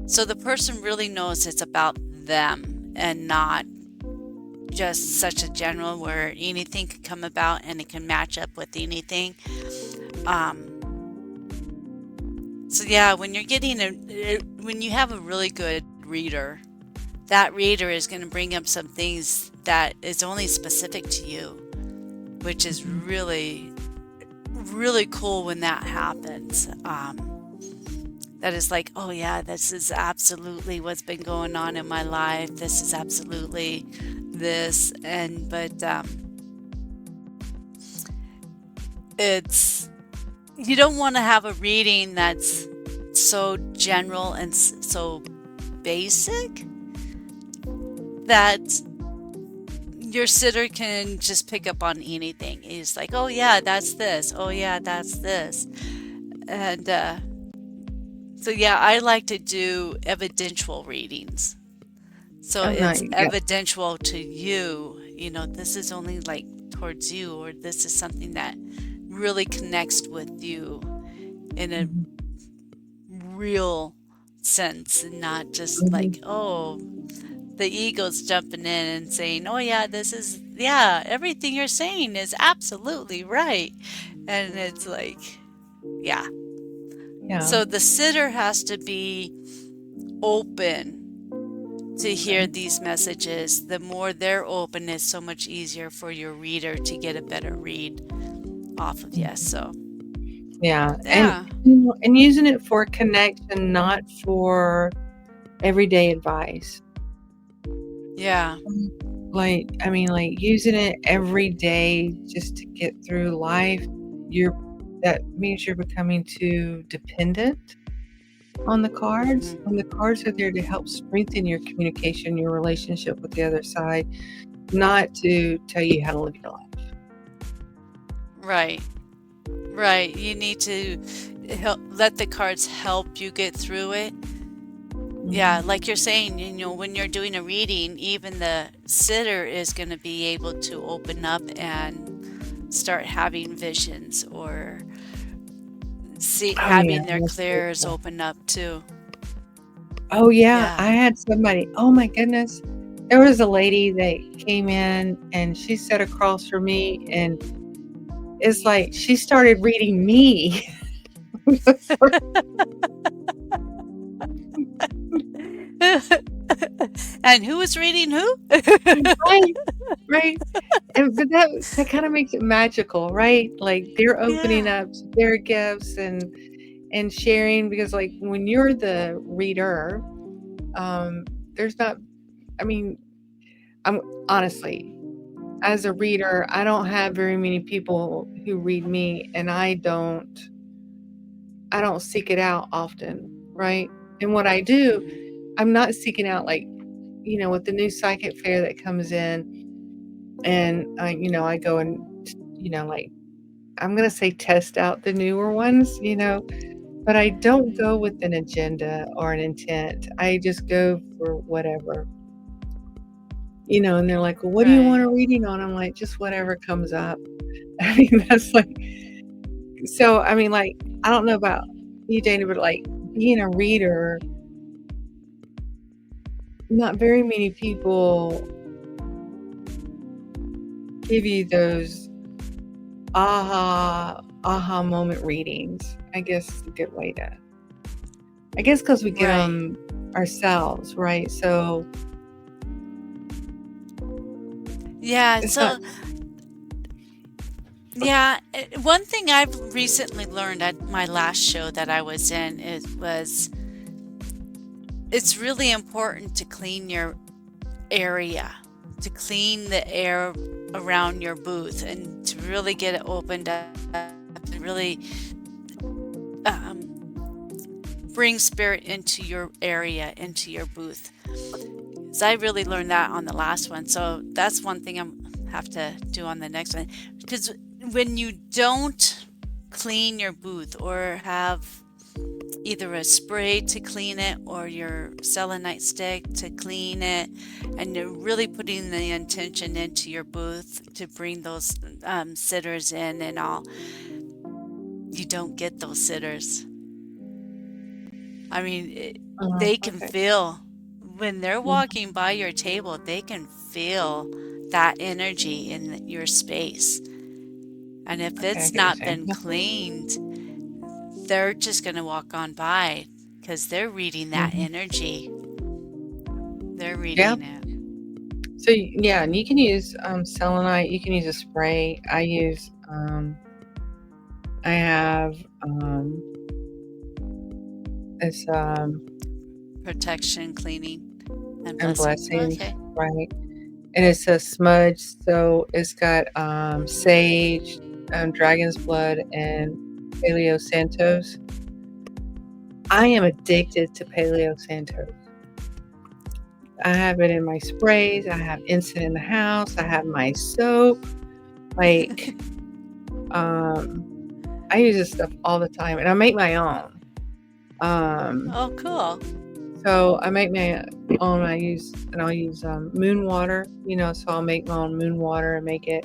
Speaker 1: So the person really knows it's about them and not just such a general where anything can come about and it can match up with anything. Um, so yeah, when you're getting when you have a really good reader, that reader is going to bring up some things that is only specific to you, which is
Speaker 2: Mhm.
Speaker 1: really, really cool when that happens. That is like, oh yeah, this is absolutely what's been going on in my life. This is absolutely this, but it's you don't want to have a reading that's so general and so basic that your sitter can just pick up on anything. He's like, oh yeah, that's this. Oh yeah, that's this. And so yeah, I like to do evidential readings. So
Speaker 2: Oh, no,
Speaker 1: it's
Speaker 2: yeah.
Speaker 1: evidential to you, this is only like towards you, or this is something that really connects with you in a
Speaker 2: Mhm,
Speaker 1: real sense and not just
Speaker 2: mhm.
Speaker 1: like, oh, the ego's jumping in and saying, oh yeah, yeah, everything you're saying is absolutely right. And it's like, yeah.
Speaker 2: Yeah,
Speaker 1: So the sitter has to be open to hear
Speaker 2: okay.
Speaker 1: these messages. The more they're open, it's so much easier for your reader to get a better read off of you.
Speaker 2: Mhm.
Speaker 1: So
Speaker 2: Yeah, and,
Speaker 1: Yeah.
Speaker 2: and using it for connection, not for everyday advice.
Speaker 1: Yeah.
Speaker 2: Like, I mean, like, using it every day just to get through life, you're that means you're becoming too dependent on the cards.
Speaker 1: Hmm.
Speaker 2: When the cards are there to help strengthen your communication, your relationship with the other side, not to tell you how to live your life.
Speaker 1: Right. Right. You need to let the cards help you get through it. Yeah,
Speaker 2: Mhm.
Speaker 1: like you're saying, when you're doing a reading, even the sitter is going to be able to open up and start having visions or see
Speaker 2: Oh, yeah,
Speaker 1: having their
Speaker 2: that's so
Speaker 1: clairs
Speaker 2: cool.
Speaker 1: open up too.
Speaker 2: Oh, yeah,
Speaker 1: Yeah.
Speaker 2: I had somebody oh my goodness. There was a lady that came in, and she sat across from me, and it's like she started reading me. It's like
Speaker 1: And who is reading who?
Speaker 2: right, right, and but that kinda makes it magical, right? Like, they're opening
Speaker 1: Yeah.
Speaker 2: up their gifts and sharing because, like, when you're the reader, there's not I mean, I'm honestly, as a reader, I don't have very many people who read me, and I don't seek it out often, right? And what I do, I'm not seeking out, like, with the new psychic fair that comes in, and I go and like, I'm gonna say test out the newer ones, but I don't go with
Speaker 1: Mhm.
Speaker 2: an agenda or an intent. I just go for whatever, and they're like, "Well, what do you want
Speaker 1: Right.
Speaker 2: a reading on?" I'm like, "Just whatever comes up." I mean, that's like so, I mean, like, I don't know about you, Dana, but, like, being a reader, not very many people give you those aha moment readings, I guess is a good way to I guess because we get
Speaker 1: Right.
Speaker 2: them ourselves, right? So,
Speaker 1: Yeah.
Speaker 2: it's not
Speaker 1: So, yeah, one thing I've recently learned at my last show that I was in was it's really important to clean your area, to clean the air around your booth and to really get it opened up and really um, bring spirit into your area, into your booth. So I really learned that on the last one. So that's one thing I'm have to do on the next one. Because when you don't clean your booth or have either a spray to clean it or your selenite stick to clean it, and you're really putting the intention into your booth to bring those sitters in and all, you don't get those sitters. I mean, they can
Speaker 2: okay.
Speaker 1: feel when they're
Speaker 2: Mhm.
Speaker 1: walking by your table, they can feel that energy in your space. And if
Speaker 2: Okay, I
Speaker 1: it's
Speaker 2: get what you're
Speaker 1: not
Speaker 2: saying.
Speaker 1: been
Speaker 2: Yeah.
Speaker 1: cleaned, they're just going to walk on by because they're reading that
Speaker 2: Mhm.
Speaker 1: energy. They're
Speaker 2: Yeah.
Speaker 1: reading it.
Speaker 2: So, yeah, and you can use, selenite, you can use a spray. I have, it's,
Speaker 1: Protection, cleaning, and
Speaker 2: and
Speaker 1: blessings.
Speaker 2: blessings,
Speaker 1: Okay.
Speaker 2: right? And it's a smudge, so it's got,
Speaker 1: Hmm.
Speaker 2: sage, dragon's blood, and Paleo Santos. I am addicted to Paleo Santos. I have it in my sprays, I have incense in the house, I have my soap, like, um, I use this stuff all the time, and I make my own. Um,
Speaker 1: Oh, cool.
Speaker 2: so I make my own, I'll use, moon water, so I'll make my own moon water and make it,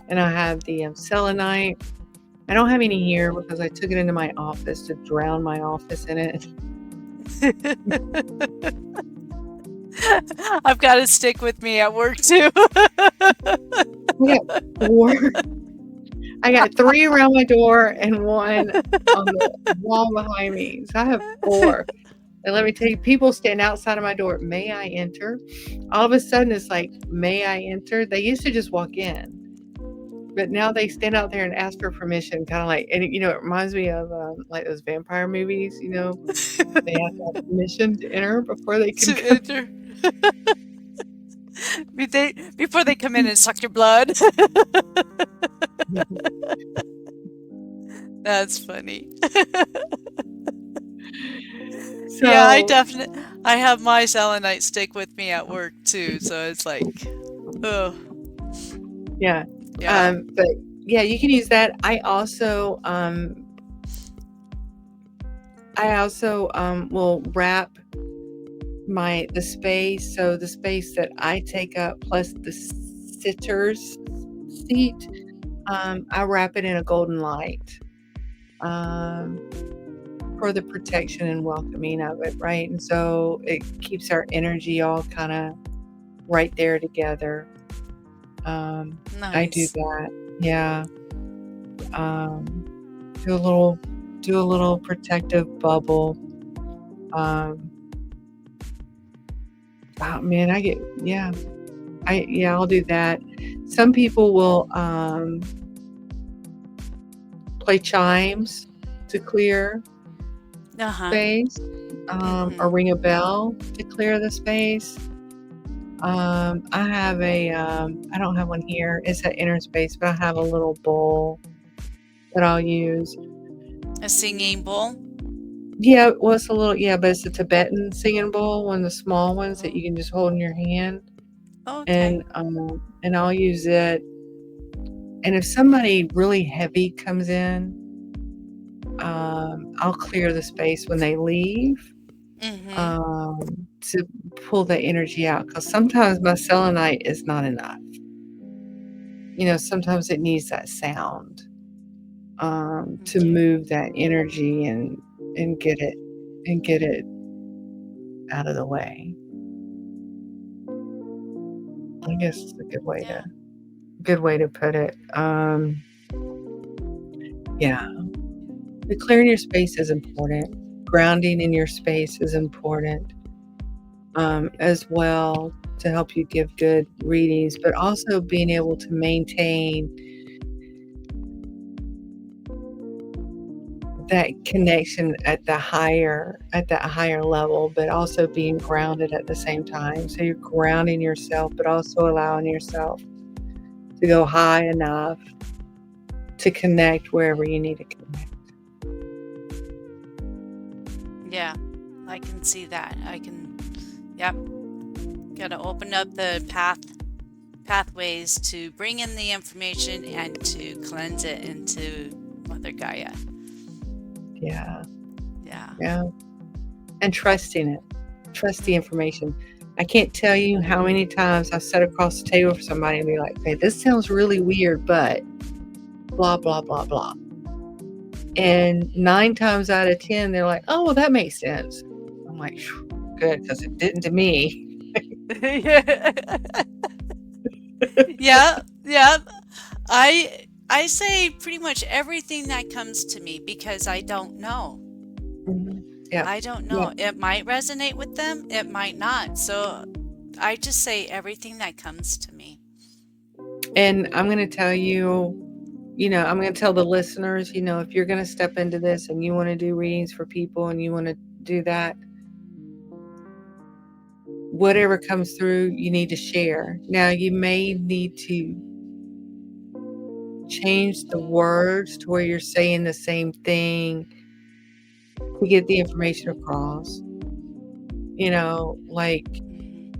Speaker 2: and I have the, selenite. I don't have any here because I took it into my office to drown my office in it.
Speaker 1: I've got a stick with me at work too.
Speaker 2: I got 4 I got 3 around my door and 1 on the wall behind me, so I have 4. And let me tell you, people stand outside of my door, "May I enter?" All of a sudden, it's like, "May I enter?" They used to just walk in, But now they stand out there and ask for permission, kind of like, and it reminds me of like those vampire movies. They have to have permission to enter before they can
Speaker 1: To
Speaker 2: come.
Speaker 1: enter. Before they come in and suck your blood. That's funny. Yeah,
Speaker 2: So
Speaker 1: I have my selenite stick with me at work too, so it's like, oh,
Speaker 2: yeah,
Speaker 1: yeah.
Speaker 2: but yeah, you can use that. I also will wrap the space, so the space that I take up plus the sitter's seat, I wrap it in a golden light, um, for the protection and welcoming of it, right? And so it keeps our energy all kind of right there together. I do
Speaker 1: Nice.
Speaker 2: that. Yeah. Um, do a little protective bubble. Um, oh man, I'll do that. Some people will play chimes to clear
Speaker 1: Uh-huh.
Speaker 2: space, or
Speaker 1: Mhm.
Speaker 2: ring a bell to clear the space. I have I don't have one here. It's at inner space, but I have a little bowl that I'll use.
Speaker 1: A singing bowl?
Speaker 2: Yeah, well, but it's a Tibetan singing bowl, one of the small ones that you can just hold in your hand,
Speaker 1: Okay.
Speaker 2: and I'll use it. And if somebody really heavy comes in, I'll clear the space when they leave,
Speaker 1: Mhm.
Speaker 2: to pull the energy out. Because sometimes my selenite is not enough. Sometimes it needs that sound, to
Speaker 1: Okay.
Speaker 2: move that energy and get it out of the way. I guess it's a
Speaker 1: Yeah.
Speaker 2: good way to put it. Yeah, the clearing your space is important. Grounding in your space is important, as well, to help you give good readings, but also being able to maintain that connection at that higher level, but also being grounded at the same time. So you're grounding yourself, but also allowing yourself to go high enough to connect wherever you need to connect.
Speaker 1: Yeah. I can see that. Yep. Got to open up the pathways to bring in the information and to cleanse it into Mother Gaia.
Speaker 2: Yeah,
Speaker 1: Yeah.
Speaker 2: yeah. And trusting it. Trust the information. I can't tell you how many times I've sat across the table for somebody and be like, "Okay, this sounds really weird, but blah blah blah blah." And 9 times out of 10, they're like, "Oh, well, that makes sense." I'm like, "Good, because it didn't to me."
Speaker 1: Yeah. Yeah. I say pretty much everything that comes to me because I don't know.
Speaker 2: Mhm. Yep,
Speaker 1: I don't
Speaker 2: yep.
Speaker 1: know. It might resonate with them, it might not. So I just say everything that comes to me.
Speaker 2: And I'm gonna tell you, I'm gonna tell the listeners, if you're gonna step into this and you wanna do readings for people and you wanna do that, whatever comes through, you need to share. Now, you may need to change the words to where you're saying the same thing to get the information across. Like,
Speaker 1: Mhm.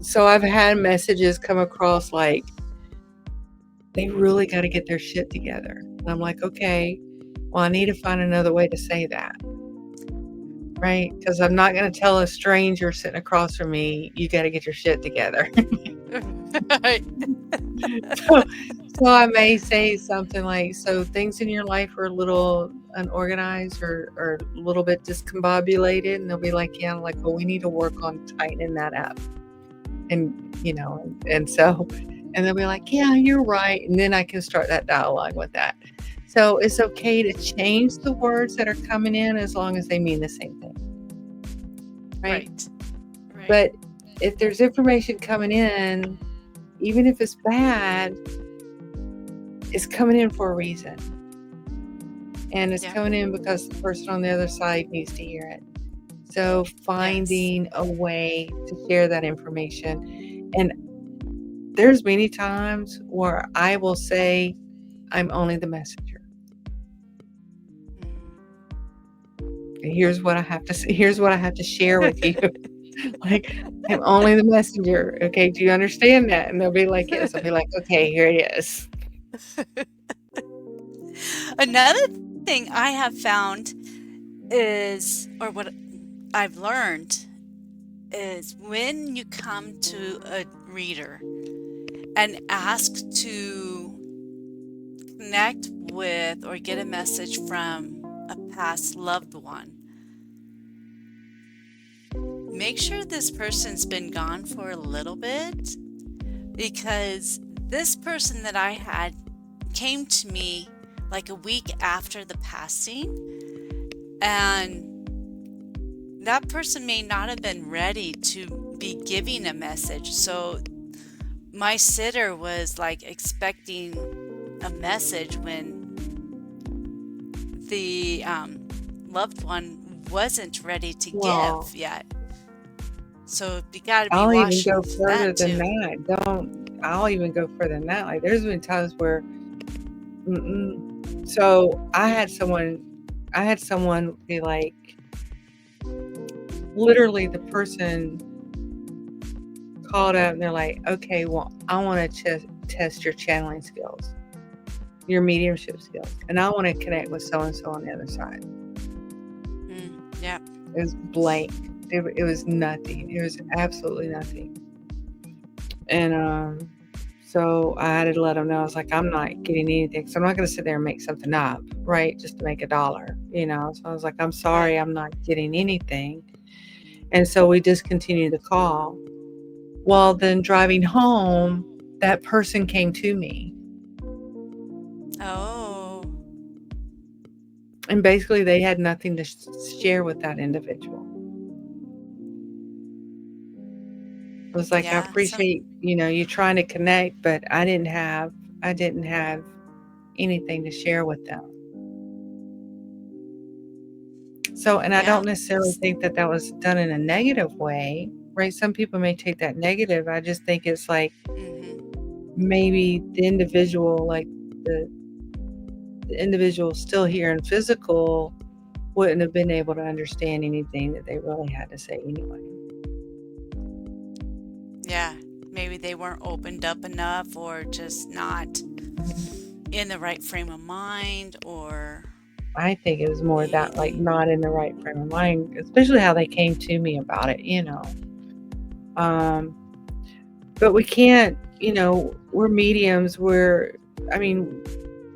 Speaker 2: so I've had messages come across like, they really got to get their shit together. And I'm like, okay, well, I need to find another way to say that, right? Because I'm not going to tell a stranger sitting across from me, you got to get your shit together.
Speaker 1: Right.
Speaker 2: so, so I may say something like, so things in your life are a little unorganized or a little bit discombobulated. And they'll be like, yeah, I'm like, well, we need to work on tightening that up. And so, and they'll be like, yeah, you're right. And then I can start that dialogue with that. So it's okay to change the words that are coming in as long as they mean the same thing, right?
Speaker 1: Right. Right.
Speaker 2: But if there's information coming in even if it's bad, it's coming in for a reason. And it's
Speaker 1: Yeah.
Speaker 2: coming in because the person on the other side needs to hear it. So
Speaker 1: Yes.
Speaker 2: finding a way to share that information. And there's many times where I will say, I'm only the messenger. And here's what I have to say, here's what I have to share with you. Like, I'm only the messenger. Okay, do you understand that? And they'll be like, yes. I'll be like, okay, here it is.
Speaker 1: Another thing I have found is, or what I've learned, is when you come to a reader and ask to connect with or get a message from a past loved one, make sure this person's been gone for a little bit, because this person that I had came to me like a week after the passing, and that person may not have been ready to be giving a message. So my sitter was like expecting a message when the loved one wasn't ready to
Speaker 2: Well,
Speaker 1: give yet. So you got to be
Speaker 2: I'll even go
Speaker 1: watching for
Speaker 2: further
Speaker 1: that
Speaker 2: than
Speaker 1: too.
Speaker 2: I'll even go further than that. Like, there's been times where, mm-mm. So I had someone be like, literally the person called up and they're like, okay, well, I want to test your channeling skills, your mediumship skills, and I want to connect with so and so on the other side.
Speaker 1: Yeah.
Speaker 2: It was blank. It was nothing. It was absolutely nothing. And so I had to let them know. I was like, I'm not getting anything. So I'm not going to sit there and make something up, right? Just to make $1. So I was like, I'm sorry,
Speaker 1: Right.
Speaker 2: I'm not getting anything. And so we discontinued the call. Well, then driving home, that person came to me.
Speaker 1: Oh,
Speaker 2: And basically, they had nothing to share with that individual. I was like, I
Speaker 1: yeah.
Speaker 2: appreciate, you trying to connect, but I didn't have anything to share with them. So, and I
Speaker 1: Yeah.
Speaker 2: don't necessarily think that that was done in a negative way, right? Some people may take that negative. I just think it's like
Speaker 1: Mm-hmm.
Speaker 2: maybe the individual, like the, the individual still here in physical, wouldn't have been able to understand anything that they really had to say anyway.
Speaker 1: Yeah. Maybe they weren't opened up enough, or just not in the right frame of mind, or
Speaker 2: I think it was more that, like,
Speaker 1: anything.
Speaker 2: not in the right frame of mind, especially how they came to me about it. Um, but we can't, we're mediums. I mean,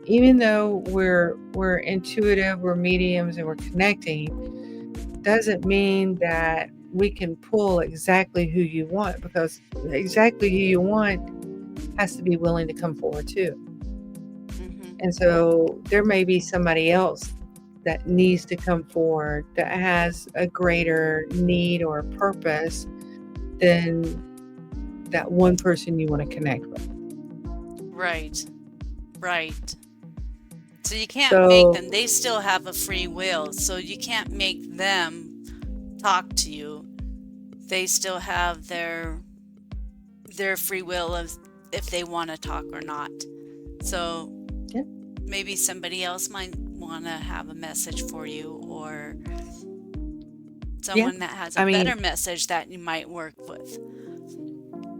Speaker 2: even though we're intuitive, we're mediums, and we're connecting, doesn't mean that we can pull exactly who you want, because exactly who you want has to be willing to come forward too. And
Speaker 1: Mm-hmm.
Speaker 2: so there may be somebody else that needs to come forward that has a greater need or purpose than that one person you want to connect with.
Speaker 1: Right. Right. So you can't make
Speaker 2: So,
Speaker 1: them. They still have a free will. So you can't make them talk to you. They still have their free will of if they want to talk or not. So
Speaker 2: yeah,
Speaker 1: maybe somebody else might want to have a message for you, or
Speaker 2: yeah.
Speaker 1: someone that has a
Speaker 2: I mean,
Speaker 1: better message that you might work with.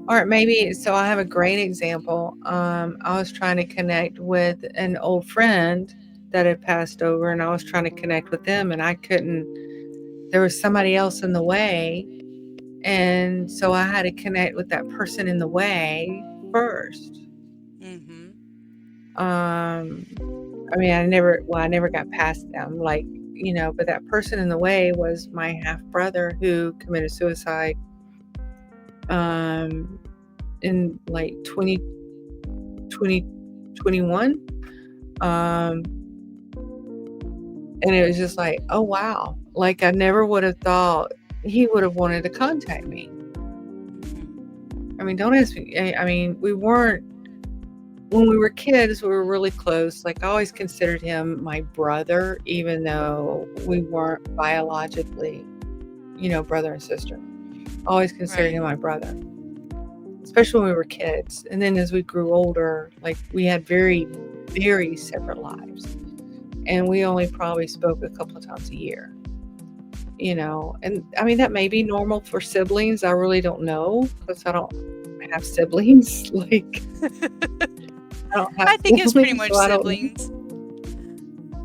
Speaker 2: or maybe, so I have a great example. I was trying to connect with an old friend that had passed over, and I was trying to connect with them, and I couldn't. There was somebody else in the way, and so I had to connect with that person in the way first.
Speaker 1: Mm-hmm.
Speaker 2: Um, I mean, I never got past them, like, but that person in the way was my half brother who committed suicide, um, in like 2021. Um, and it was just like, oh, wow. Like, I never would have thought he would have wanted to contact me.
Speaker 1: Mm-hmm.
Speaker 2: I mean, don't ask me. I mean, we weren't, when we were kids, we were really close. Like, I always considered him my brother, even though we weren't biologically, brother and sister. I always considered him
Speaker 1: Right.
Speaker 2: my brother, especially when we were kids. And then as we grew older, like, we had very, very separate lives. And we only probably spoke a couple of times a year, And I mean, that may be normal for siblings. I really don't know because I don't have siblings. Like, I don't have
Speaker 1: I think it's pretty
Speaker 2: siblings,
Speaker 1: much
Speaker 2: so I don't know.
Speaker 1: siblings.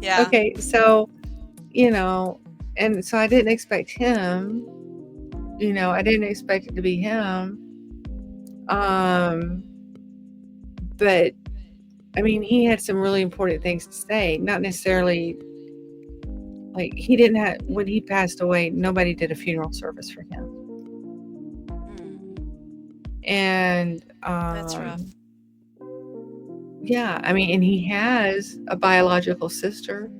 Speaker 1: Yeah.
Speaker 2: Okay, so, you know, and so I didn't expect him, I didn't expect it to be him. Um, but I mean, he had some really important things to say, not necessarily like he didn't have, when he passed away, nobody did a funeral service for him.
Speaker 1: Mm,
Speaker 2: And
Speaker 1: that's rough.
Speaker 2: yeah, I mean, and he has a biological sister,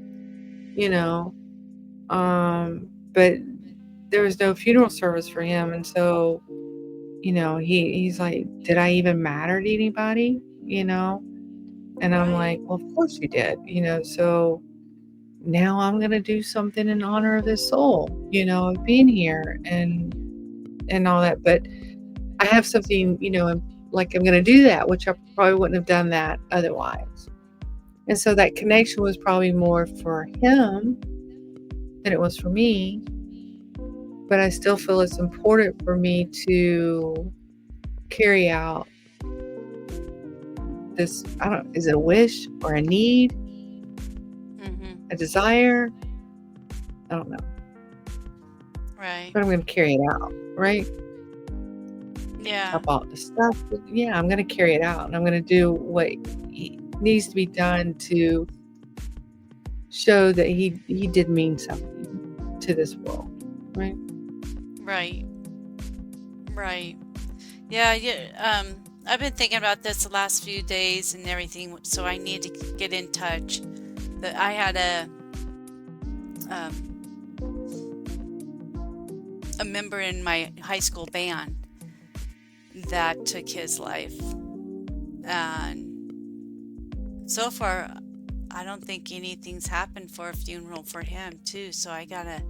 Speaker 2: you know, but there was no funeral service for him. And so, he's like, did I even matter to anybody? And I'm like,
Speaker 1: Right.
Speaker 2: well, of course you did, so now I'm going to do something in honor of his soul, of being here and all that. But I have something, like I'm going to do that, which I probably wouldn't have done that otherwise. And so that connection was probably more for him than it was for me. But I still feel it's important for me to carry out this. I don't, is it a wish or a need,
Speaker 1: Mm-hmm.
Speaker 2: a desire? I don't know.
Speaker 1: Right.
Speaker 2: But I'm going to carry it out, right? I
Speaker 1: Yeah.
Speaker 2: bought the stuff. But yeah, I'm going to carry it out. And I'm going to do what needs to be done to show that he did mean something to this world, right?
Speaker 1: Right. Right. Yeah. Yeah. I've been thinking about this the last few days and everything, so I need to get in touch. That I had a member in my high school band that took his life, and so far, I don't think anything's happened for a funeral for him too. So I gotta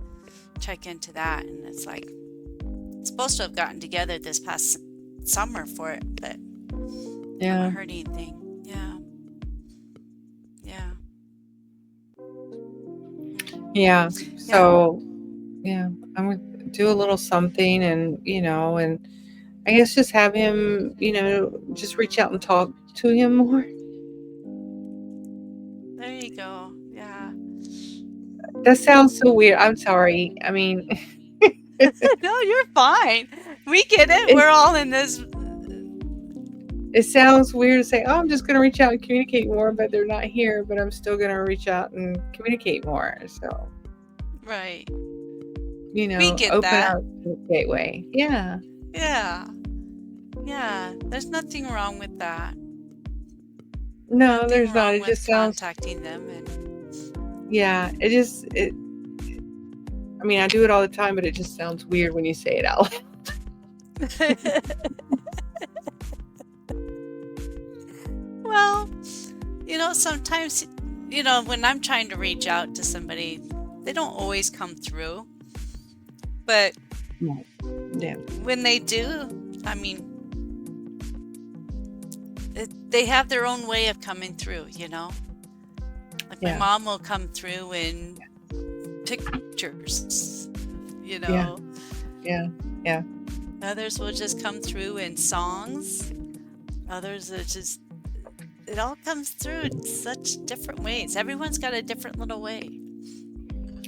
Speaker 1: check into that. And it's like it's supposed to have gotten together this past summer for it, but
Speaker 2: Yeah.
Speaker 1: haven't heard anything. Yeah. Yeah.
Speaker 2: Yeah.
Speaker 1: Yeah.
Speaker 2: So, yeah, I'm going to do a little something and I guess just have him, just reach out and talk to him more.
Speaker 1: There you go. Yeah.
Speaker 2: That sounds so weird. I'm sorry. I mean,
Speaker 1: No, you're fine. We get it.
Speaker 2: it,
Speaker 1: We're all in this.
Speaker 2: it sounds weird to say, oh, I'm just going to reach out and communicate more, but they're not here, but I'm still going to reach out and communicate more. So,
Speaker 1: Right. We get
Speaker 2: open
Speaker 1: that.
Speaker 2: up the gateway. Yeah.
Speaker 1: Yeah. Yeah. There's nothing wrong with that.
Speaker 2: No,
Speaker 1: Nothing
Speaker 2: there's not.
Speaker 1: wrong
Speaker 2: It
Speaker 1: with
Speaker 2: just sounds,
Speaker 1: contacting them and
Speaker 2: yeah, I mean, I do it all the time, but it just sounds weird when you say it out loud.
Speaker 1: well, sometimes, when I'm trying to reach out to somebody, they don't always come through. But
Speaker 2: Right. Yeah.
Speaker 1: when they do, I mean, they have their own way of coming through, Like my
Speaker 2: Yeah.
Speaker 1: mom will come through in pictures, you
Speaker 2: Yeah.
Speaker 1: know.
Speaker 2: Yeah. Yeah.
Speaker 1: Others will just come through in songs. Others are just, it all comes through in such different ways. Everyone's got a different little way.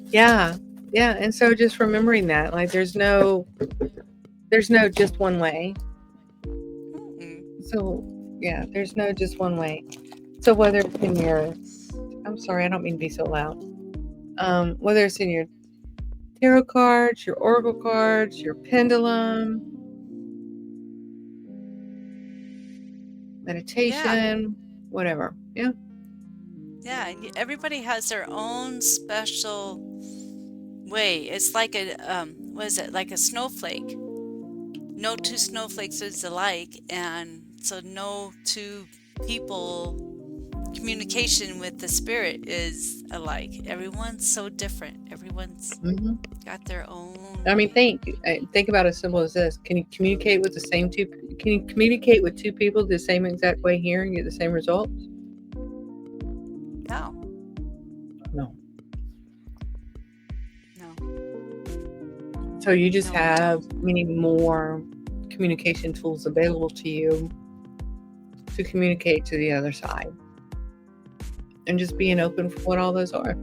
Speaker 2: Yeah. Yeah. And so just remembering that, like, there's no just one way.
Speaker 1: Mm-mm.
Speaker 2: So, yeah, there's no just one way. So whether it's in your, I'm sorry, I don't mean to be so loud. Whether it's in your tarot cards, your oracle cards, your pendulum,
Speaker 1: Yeah.
Speaker 2: meditation, whatever. Yeah.
Speaker 1: Yeah. And everybody has their own special way. It's like what is it? Like a snowflake. no two snowflakes is alike, and so no two people communication with the spirit is alike. Everyone's so different. Everyone's
Speaker 2: Hmm.
Speaker 1: got their
Speaker 2: I
Speaker 1: own.
Speaker 2: mean, think about it as simple as this. Can you communicate with the same two? Can you communicate with two people the same exact way here and get the same results?
Speaker 1: No,
Speaker 2: No.
Speaker 1: no,
Speaker 2: So you just
Speaker 1: no, we don't.
Speaker 2: have many more communication tools available to you to communicate to the other side, and just being open for what all those are.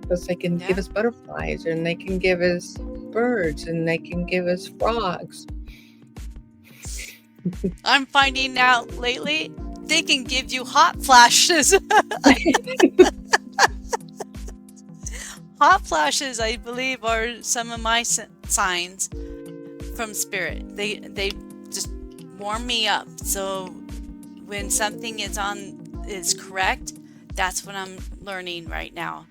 Speaker 2: Because they can give
Speaker 1: Yeah.
Speaker 2: us butterflies, and they can give us birds, and they can give us frogs.
Speaker 1: I'm finding out lately they can give you hot flashes. Hot flashes, I believe, are some of my signs from spirit. They just warm me up. So when something is correct, that's what I'm learning right now.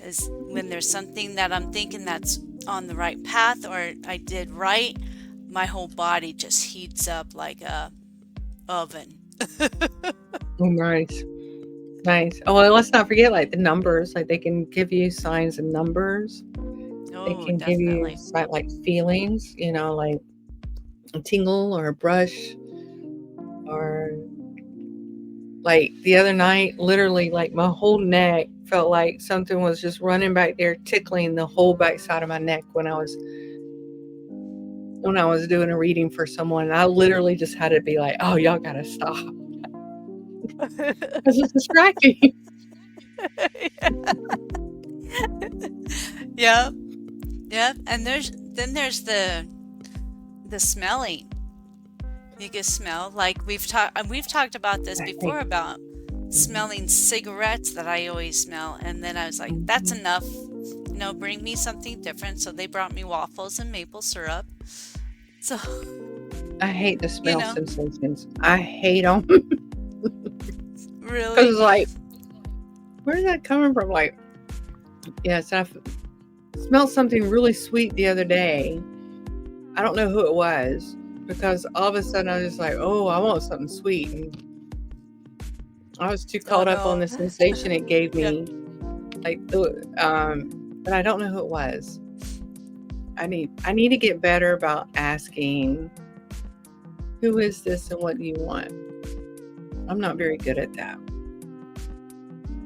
Speaker 1: Is when there's something that I'm thinking that's on the right path or I did right, my whole body just heats up like a oven.
Speaker 2: Oh, nice. Nice. Oh, well, let's not forget like the numbers. Like they can give you signs and numbers. They
Speaker 1: Oh,
Speaker 2: can give you
Speaker 1: definitely.
Speaker 2: like feelings, like a tingle or a brush, or like the other night, literally like my whole neck felt like something was just running back there, tickling the whole back side of my neck when I was doing a reading for someone. I literally just had to be like, "Oh, y'all gotta stop because it's distracting."
Speaker 1: Yep, yep. And there's the smelling. You can smell like we've talked about this
Speaker 2: I
Speaker 1: before
Speaker 2: hate.
Speaker 1: about
Speaker 2: Mhm,
Speaker 1: smelling cigarettes that I always smell, and then I was like, that's
Speaker 2: mhm.
Speaker 1: enough. Bring me something different. So they brought me waffles and maple syrup. So
Speaker 2: I hate the
Speaker 1: you
Speaker 2: smell
Speaker 1: know,
Speaker 2: sensations. I hate them because
Speaker 1: really,
Speaker 2: it's like, where's that coming from? Like, yes, I smelled something really sweet the other day. I don't know who it was because all of a sudden I was just like, oh, I want something sweet. And I was too
Speaker 1: oh
Speaker 2: caught up on
Speaker 1: no,
Speaker 2: the sensation it gave
Speaker 1: yeah,
Speaker 2: me. Like, but I don't know who it was. I need to get better about asking, who is this and what do you want? I'm not very good at that.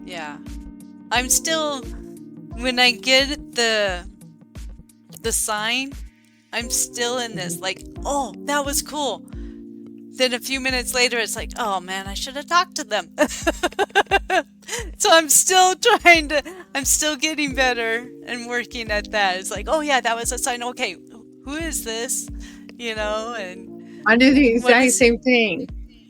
Speaker 1: yeah. I'm still when I get the sign, I'm still in this
Speaker 2: Mhm.
Speaker 1: like, oh, that was cool. Then a few minutes later, it's like, oh man, I should have talked to them. So I'm still getting better and working at that. It's like, oh yeah, that was a sign. Okay, who is this? And
Speaker 2: I do the
Speaker 1: what
Speaker 2: exact
Speaker 1: is,
Speaker 2: same thing.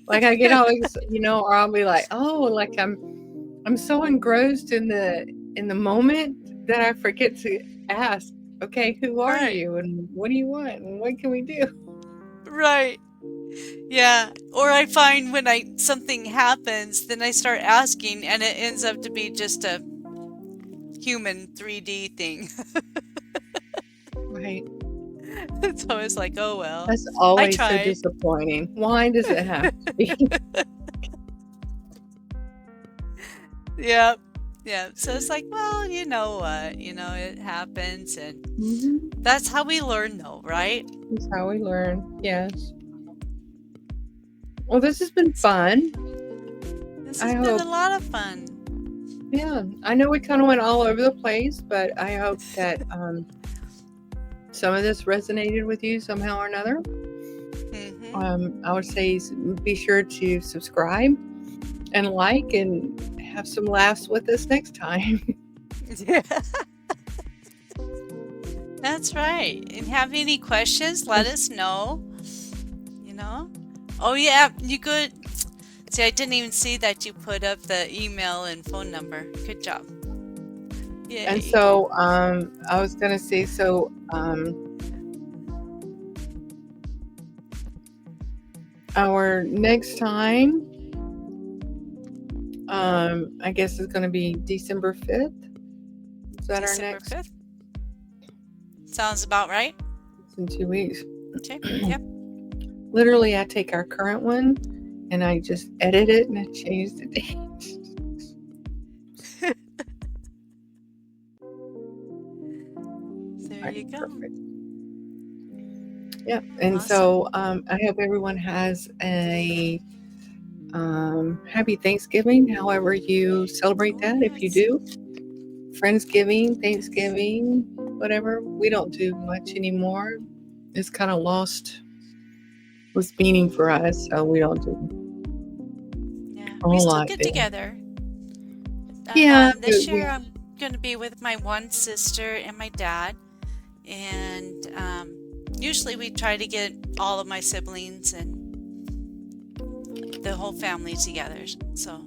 Speaker 2: Like I get all, or I'll be like, oh, like I'm so engrossed in the moment that I forget to ask, okay, who are
Speaker 1: right,
Speaker 2: you and what do you want and what can we do?
Speaker 1: right. Yeah. Or I find when something happens, then I start asking and it ends up to be just a human 3D thing.
Speaker 2: Right.
Speaker 1: So it's like, oh well,
Speaker 2: That's
Speaker 1: I
Speaker 2: always so
Speaker 1: tried.
Speaker 2: disappointing. Why does it have to be?
Speaker 1: Yep. Yeah. So it's like, well, you know what? It happens and
Speaker 2: Mhm.
Speaker 1: that's how we learn though, right?
Speaker 2: That's how we learn. Yes. Well, this has been
Speaker 1: So
Speaker 2: fun.
Speaker 1: this
Speaker 2: I
Speaker 1: has been
Speaker 2: hope,
Speaker 1: a lot of fun.
Speaker 2: yeah, I know we kind of went all over the place, but I hope that some of this resonated with you somehow or another.
Speaker 1: Mm-hmm.
Speaker 2: I would say be sure to subscribe and like and have some laughs with us next time.
Speaker 1: Yeah, that's right. And have any questions, let us know. You know? Oh yeah, you could see I didn't even see that you put up the email and phone number. Good job.
Speaker 2: And
Speaker 1: Yay.
Speaker 2: so I was going to say, so our next time, I guess is going to be December 5th. Is that our
Speaker 1: December
Speaker 2: next?
Speaker 1: 5th. Sounds about right.
Speaker 2: It's in 2 weeks.
Speaker 1: Okay. Yep.
Speaker 2: Literally, I take our current one and I just edit it and I change the date.
Speaker 1: There
Speaker 2: Right,
Speaker 1: you go.
Speaker 2: perfect. Yeah, and
Speaker 1: Awesome.
Speaker 2: so I hope everyone has a happy Thanksgiving, however you celebrate
Speaker 1: Oh,
Speaker 2: that. If you
Speaker 1: yes.
Speaker 2: do, Friendsgiving,
Speaker 1: Yes.
Speaker 2: Thanksgiving, whatever. We don't do much anymore. It's kind of lost its meaning for us, so we don't do
Speaker 1: Yeah.
Speaker 2: a
Speaker 1: We
Speaker 2: whole
Speaker 1: still
Speaker 2: lot
Speaker 1: get
Speaker 2: there.
Speaker 1: together.
Speaker 2: Yeah,
Speaker 1: This year
Speaker 2: we
Speaker 1: I'm going to be with my one sister and my dad. And usually we try to get all of my siblings and the whole family together. So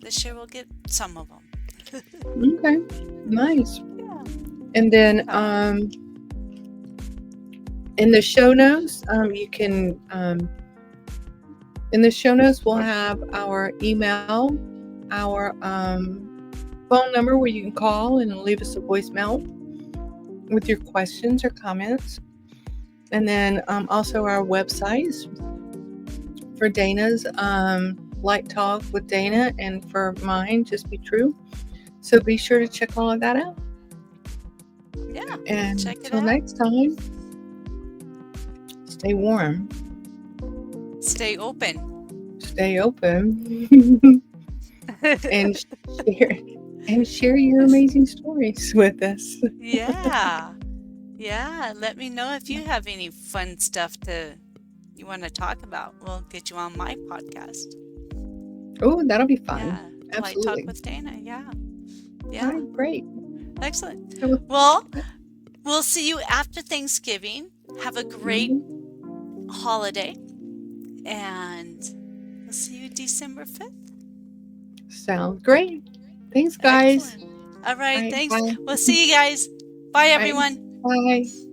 Speaker 1: this year we'll get some of them.
Speaker 2: okay, nice.
Speaker 1: Yeah.
Speaker 2: And then
Speaker 1: Yeah.
Speaker 2: in the show notes, you can in the show notes we'll have our email, our phone number where you can call and leave us a voicemail with your questions or comments, and then also our websites for Dana's Light Talk with Dana, and for mine, Just Be True. So be sure to check all of that out.
Speaker 1: Yeah.
Speaker 2: And
Speaker 1: Check it
Speaker 2: until
Speaker 1: out.
Speaker 2: next time, stay warm,
Speaker 1: Stay open.
Speaker 2: stay open, and share and share your amazing stories with us.
Speaker 1: Yeah. Yeah. Let me know if you have any fun stuff to you want to talk about. We'll get you on my podcast.
Speaker 2: Oh, that'll be fun.
Speaker 1: Yeah. Light Talk
Speaker 2: Absolutely.
Speaker 1: with Dana. Yeah.
Speaker 2: All
Speaker 1: Yeah.
Speaker 2: right, great.
Speaker 1: Excellent.
Speaker 2: Have a-
Speaker 1: Well, we'll see you after Thanksgiving. Have a great
Speaker 2: mhm.
Speaker 1: holiday, and we'll see you December 5th.
Speaker 2: Sounds great. Thanks, guys.
Speaker 1: Excellent. All
Speaker 2: All
Speaker 1: right,
Speaker 2: right,
Speaker 1: thanks.
Speaker 2: bye.
Speaker 1: We'll see you guys. Bye,
Speaker 2: All right,
Speaker 1: everyone.
Speaker 2: bye.